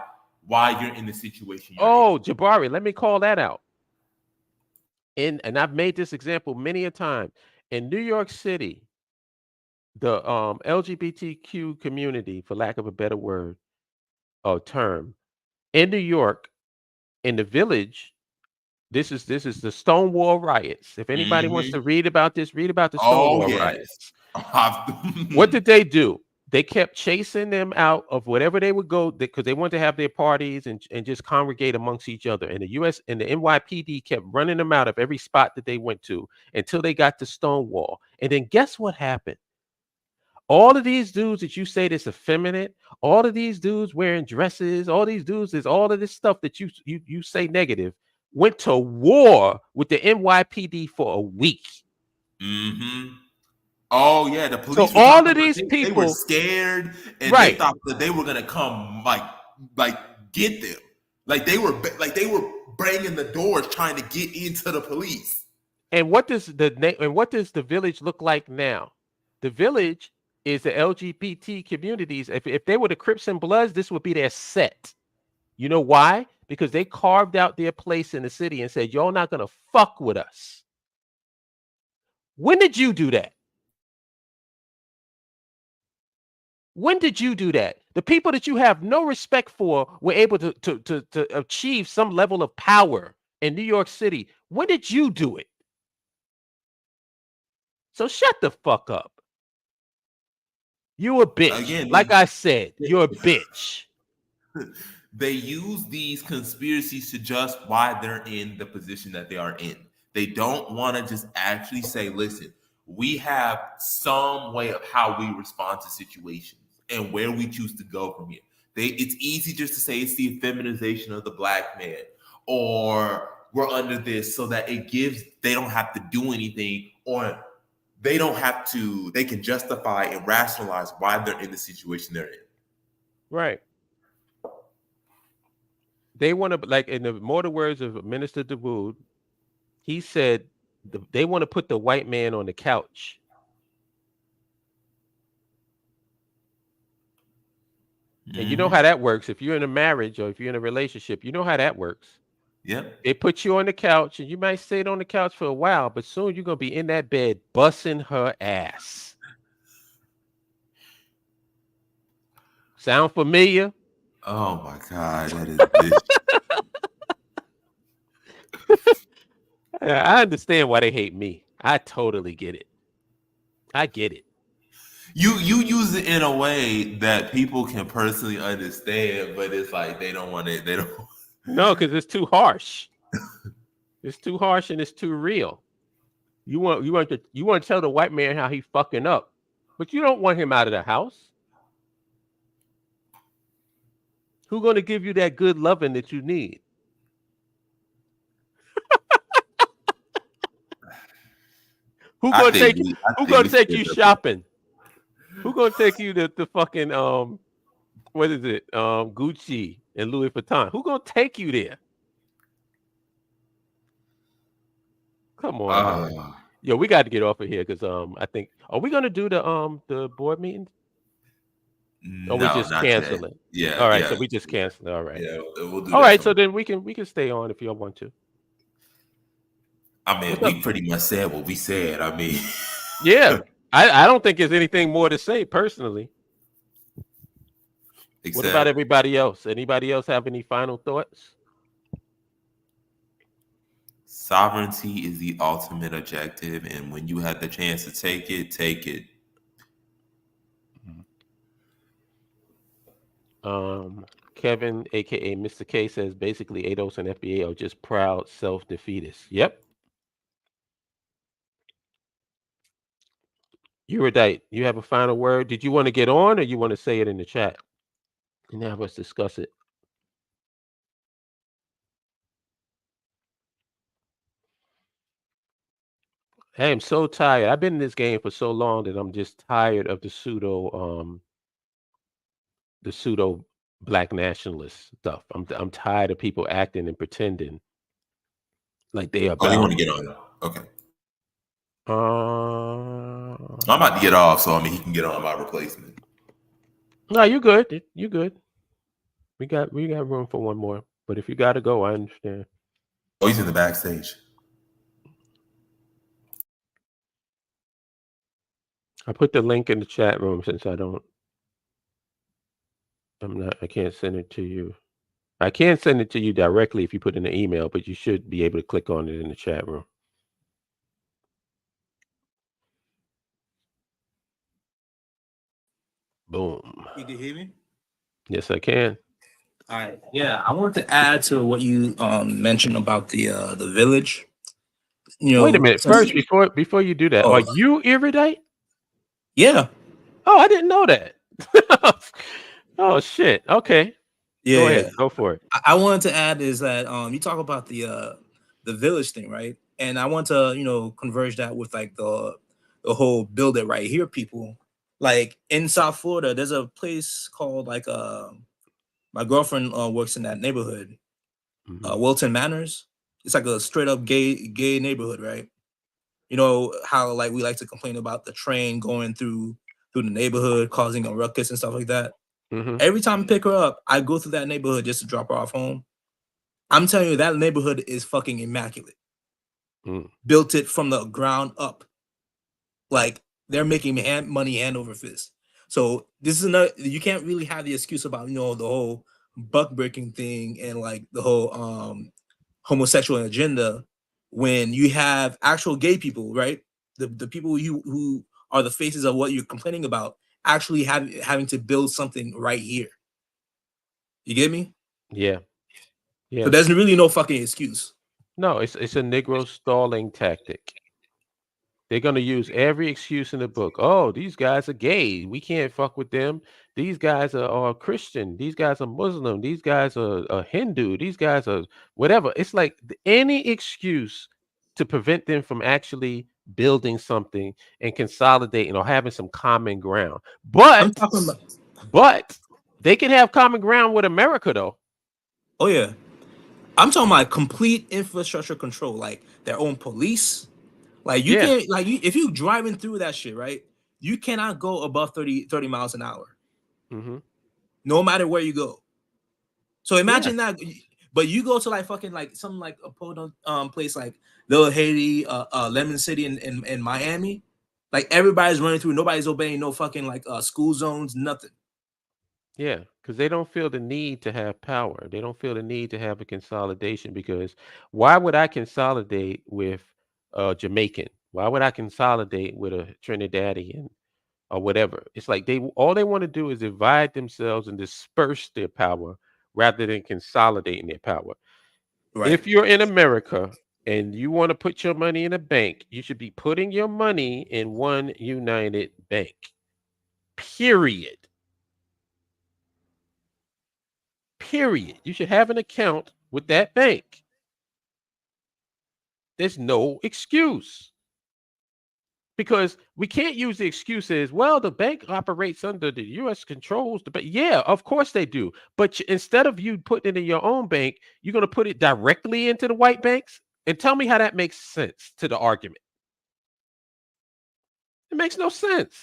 why you're in the situation you're in. Jabari, let me call that out. And I've made this example many a time. In New York City, the LGBTQ community, for lack of a better word or term, in New York, in the Village, this is the Stonewall riots. If anybody wants to read about this, read about the Stonewall riots. What did they do? They kept chasing them out of whatever they would go, because they wanted to have their parties and just congregate amongst each other. And the US and the NYPD kept running them out of every spot that they went to until they got to Stonewall. And then guess what happened? All of these dudes that you say that's effeminate, all of these dudes wearing dresses, all these dudes, there's all of this stuff that you say negative, went to war with the NYPD for a week. Mm-hmm. Oh yeah, the police. So all of these people, they were scared, and they thought that they were gonna come like get them. Like they were banging the doors trying to get into the police. And what does the Village look like now? The Village is the LGBT communities. If they were the Crips and Bloods, this would be their set. You know why? Because they carved out their place in the city and said, y'all not gonna fuck with us. When did you do that? When did you do that? The people that you have no respect for were able to achieve some level of power in New York City. When did you do it? So shut the fuck up. You a bitch. Again, like I said, you're a bitch. They use these conspiracies to just why they're in the position that they are in. They don't want to just actually say, listen, we have some way of how we respond to situations and where we choose to go from here. It's easy just to say it's the feminization of the black man, or we're under this, so that they don't have to do anything, or they can justify and rationalize why they're in the situation they're in. Right. They want to, like in the mortal words of Minister Dawood, he said they want to put the white man on the couch. And you know how that works. If you're in a marriage or if you're in a relationship, you know how that works. Yep. They put you on the couch and you might sit on the couch for a while, but soon you're going to be in that bed busting her ass. Sound familiar? Oh my God, that is bitch. I understand why they hate me. I totally get it. I get it. You use it in a way that people can personally understand, but it's like they don't want it. They don't. No, because it's too harsh. It's too harsh and it's too real. You want to tell the white man how he fucking up, but you don't want him out of the house. Who's going to give you that good loving that you need? Who's going to take you shopping? Who's going to take you to fucking what is it? Gucci and Louis Vuitton. Who's going to take you there? Come on, man. Yo, we got to get off of here because I think, are we going to do the board meetings? Or we just cancel it? Yeah. All right, yeah. so we just cancel it. All right. Yeah, we'll do All that right, so then we can stay on if y'all want to. I mean, we pretty much said what we said. I mean, yeah, I don't think there's anything more to say personally. What about everybody else? Anybody else have any final thoughts? Sovereignty is the ultimate objective, and when you have the chance to take it, take it. Kevin, aka Mr. K, says basically ADOS and FBA are just proud self-defeatists. Yep. Eurodite, you have a final word? Did you want to get on, or you want to say it in the chat and have us discuss it? Hey, I'm so tired. I've been in this game for so long that I'm just tired of the pseudo Black nationalist stuff. I'm tired of people acting and pretending like they are. Oh, you want to get on? Okay. I'm about to get off, so I mean he can get on my replacement. No, you good. You good. We got room for one more. But if you gotta go, I understand. Oh, he's in the backstage. I put the link in the chat room since I can't send it to you. I can't send it to you directly if you put in an email, but you should be able to click on it in the chat room. Boom. You can hear me? Yes, I can. All right. Yeah, I wanted to add to what you mentioned about the village. You know, wait a minute. First, before you do that, are you erudite? Yeah. Oh, I didn't know that. Oh shit. Okay. Yeah. Go ahead. Go for it. I wanted to add is that you talk about the village thing, right? And I want to converge that with like the whole build it right here people. Like in South Florida, there's a place called like my girlfriend works in that neighborhood, Wilton Manors. It's like a straight up gay neighborhood, right? You know how like we like to complain about the train going through through the neighborhood, causing a ruckus and stuff like that. Mm-hmm. Every time I pick her up, I go through that neighborhood just to drop her off home. I'm telling you, that neighborhood is fucking immaculate. Mm. Built it from the ground up. Like they're making money hand over fist. So this is another. You can't really have the excuse about the whole buck breaking thing and like the whole homosexual agenda when you have actual gay people, right? The people who are the faces of what you're complaining about actually having to build something right here. You get me? Yeah. Yeah. So there's really no fucking excuse. No, it's a Negro stalling tactic. They're gonna use every excuse in the book. Oh, these guys are gay. We can't fuck with them. These guys are Christian. These guys are Muslim. These guys are Hindu. These guys are whatever. It's like any excuse to prevent them from actually building something and consolidating or having some common ground. I'm But talking about. but they can have common ground with America though. Oh yeah, I'm talking about complete infrastructure control, like their own police. Like you Yeah. can't, if you driving through that shit, right? You cannot go above 30 miles an hour, Hmm. no matter where you go. So Yeah. imagine that, but you go to like fucking like something like a podunk place like Little Haiti, Lemon City in Miami. Like everybody's running through, nobody's obeying no fucking like school zones, nothing. Yeah, because they don't feel the need to have power. They don't feel the need to have a consolidation because why would I consolidate with a Jamaican? Why would I consolidate with a Trinidadian or whatever? It's like all they want to do is divide themselves and disperse their power rather than consolidating their power. Right. If you're in America and you want to put your money in a bank, you should be putting your money in one united bank. Period. Period. You should have an account with that bank. There's no excuse because we can't use the excuses. Well, the bank operates under the U.S. controls the bank. Yeah, of course they do. But instead of you putting it in your own bank, you're going to put it directly into the white banks. And tell me how that makes sense to the argument. It makes no sense.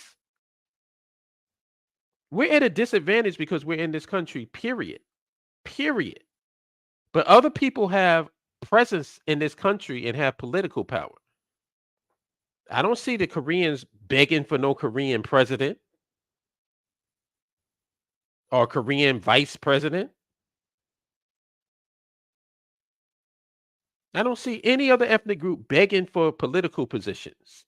We're at a disadvantage because we're in this country. Period. Period. But other people have presence in this country and have political power. I don't see the Koreans begging for no Korean president or Korean vice president. I don't see any other ethnic group begging for political positions.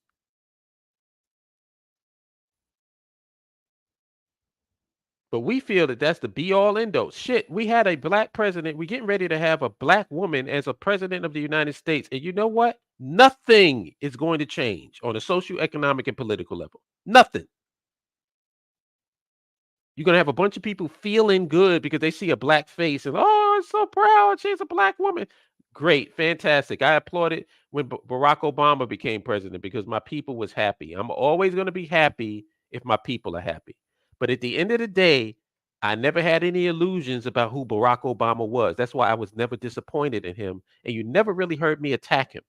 But we feel that that's the be all end all. Shit, we had a black president. We're getting ready to have a black woman as a president of the United States. And you know what? Nothing is going to change on a socioeconomic and political level. Nothing. You're going to have a bunch of people feeling good because they see a black face and, oh, I'm so proud. She's a black woman. Great. Fantastic. I applauded when Barack Obama became president because my people was happy. I'm always going to be happy if my people are happy. But at the end of the day, I never had any illusions about who Barack Obama was. That's why I was never disappointed in him. And you never really heard me attack him.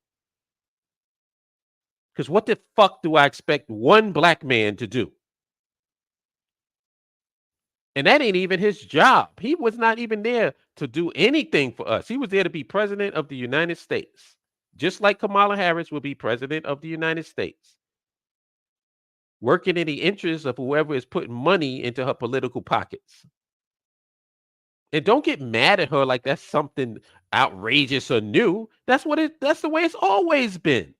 Because what the fuck do I expect one black man to do? And that ain't even his job. He was not even there to do anything for us. He was there to be president of the United States, just like Kamala Harris will be president of the United States, working in the interests of whoever is putting money into her political pockets. And don't get mad at her like that's something outrageous or new. That's the way it's always been.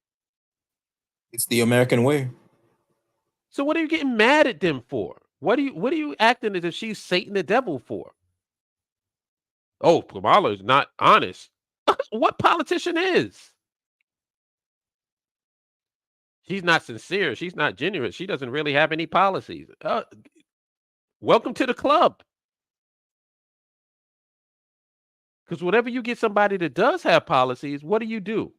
It's the American way. So what are you getting mad at them for? What are you acting as if she's Satan the devil for? Oh, Kamala is not honest. What politician is? She's not sincere. She's not genuine. She doesn't really have any policies. Welcome to the club. Because whenever you get somebody that does have policies, what do?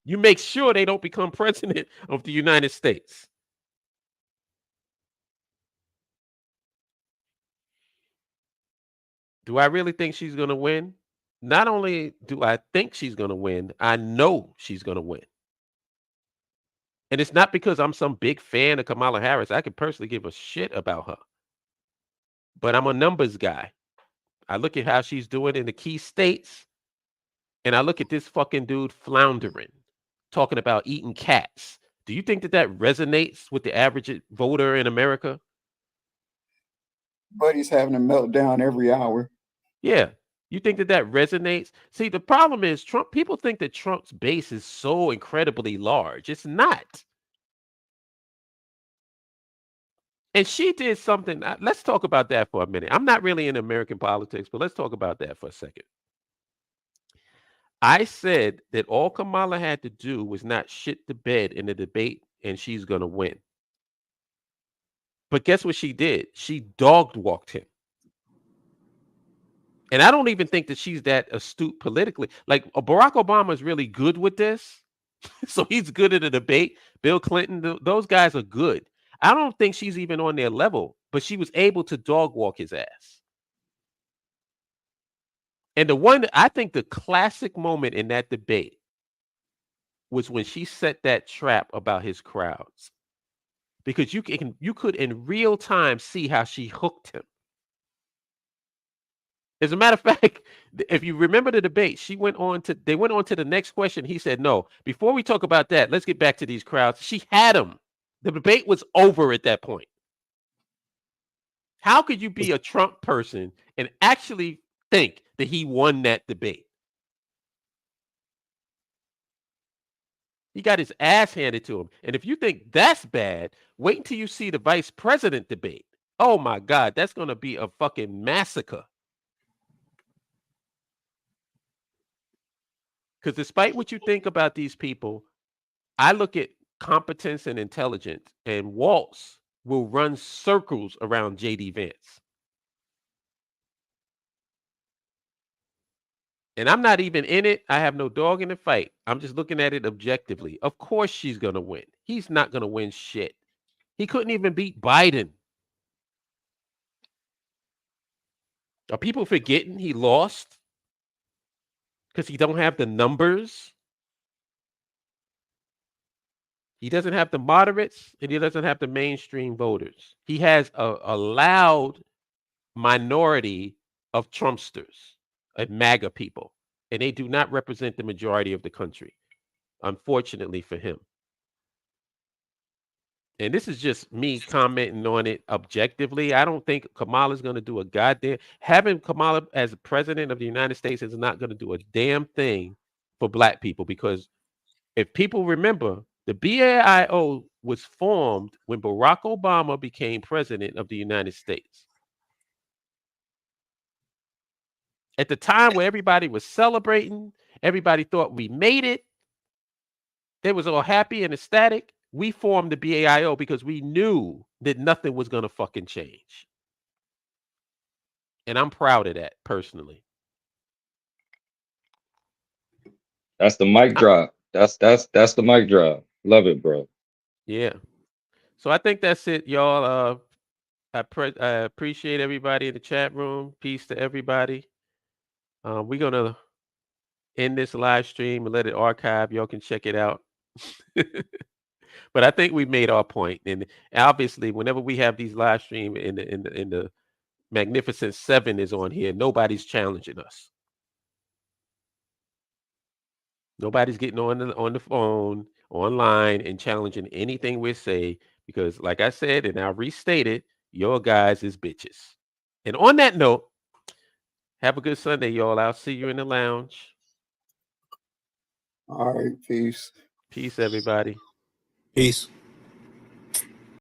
You make sure they don't become president of the United States. Do I really think she's going to win? Not only do I think she's going to win, I know she's going to win. And it's not because I'm some big fan of Kamala Harris. I could personally give a shit about her. But I'm a numbers guy. I look at how she's doing in the key states, and I look at this fucking dude floundering, talking about eating cats. Do you think that that resonates with the average voter in America? But he's having a meltdown every hour. Yeah. You think that that resonates? See, the problem is Trump. People think that Trump's base is so incredibly large. It's not. And she did something. Let's talk about that for a minute. I'm not really in American politics, but let's talk about that for a second. I said that all Kamala had to do was not shit the bed in the debate, and she's going to win. But guess what she did? She dog walked him. And I don't even think that she's that astute politically. Like Barack Obama is really good with this. So he's good at a debate. Bill Clinton, those guys are good. I don't think she's even on their level, but she was able to dog walk his ass. And I think the classic moment in that debate was when she set that trap about his crowds. Because you could in real time see how she hooked him. As a matter of fact, if you remember the debate, they went on to the next question. He said, no, before we talk about that, let's get back to these crowds. She had him. The debate was over at that point. How could you be a Trump person and actually think that he won that debate? He got his ass handed to him. And if you think that's bad, wait until you see the vice president debate. Oh my God, that's going to be a fucking massacre. Because despite what you think about these people, I look at competence and intelligence, and Waltz will run circles around JD Vance. And I'm not even in it. I have no dog in the fight. I'm just looking at it objectively. Of course she's going to win. He's not going to win shit. He couldn't even beat Biden. Are people forgetting he lost? Because he don't have the numbers? He doesn't have the moderates, and he doesn't have the mainstream voters. He has a loud minority of Trumpsters, MAGA people, and they do not represent the majority of the country, unfortunately for him. And this is just me commenting on it objectively. I don't think Kamala's going to do a goddamn. Having Kamala as president of the United States is not going to do a damn thing for Black people, because if people remember, the BAIO was formed when Barack Obama became president of the United States. At the time where everybody was celebrating, everybody thought we made it. They was all happy and ecstatic. We formed the BAIO because we knew that nothing was going to fucking change. And I'm proud of that personally. That's the mic drop. That's the mic drop. Love it, bro. Yeah. So I think that's it, y'all. I appreciate everybody in the chat room. Peace to everybody. We're going to end this live stream and let it archive. Y'all can check it out. But I think we made our point. And obviously, whenever we have these live stream in the Magnificent Seven is on here, nobody's challenging us. Nobody's getting on the phone, online, and challenging anything we say, because like I said, and I'll restate it, your guys is bitches. And on that note, have a good Sunday, y'all. I'll see you in the lounge. All right, peace. Peace, everybody. Peace.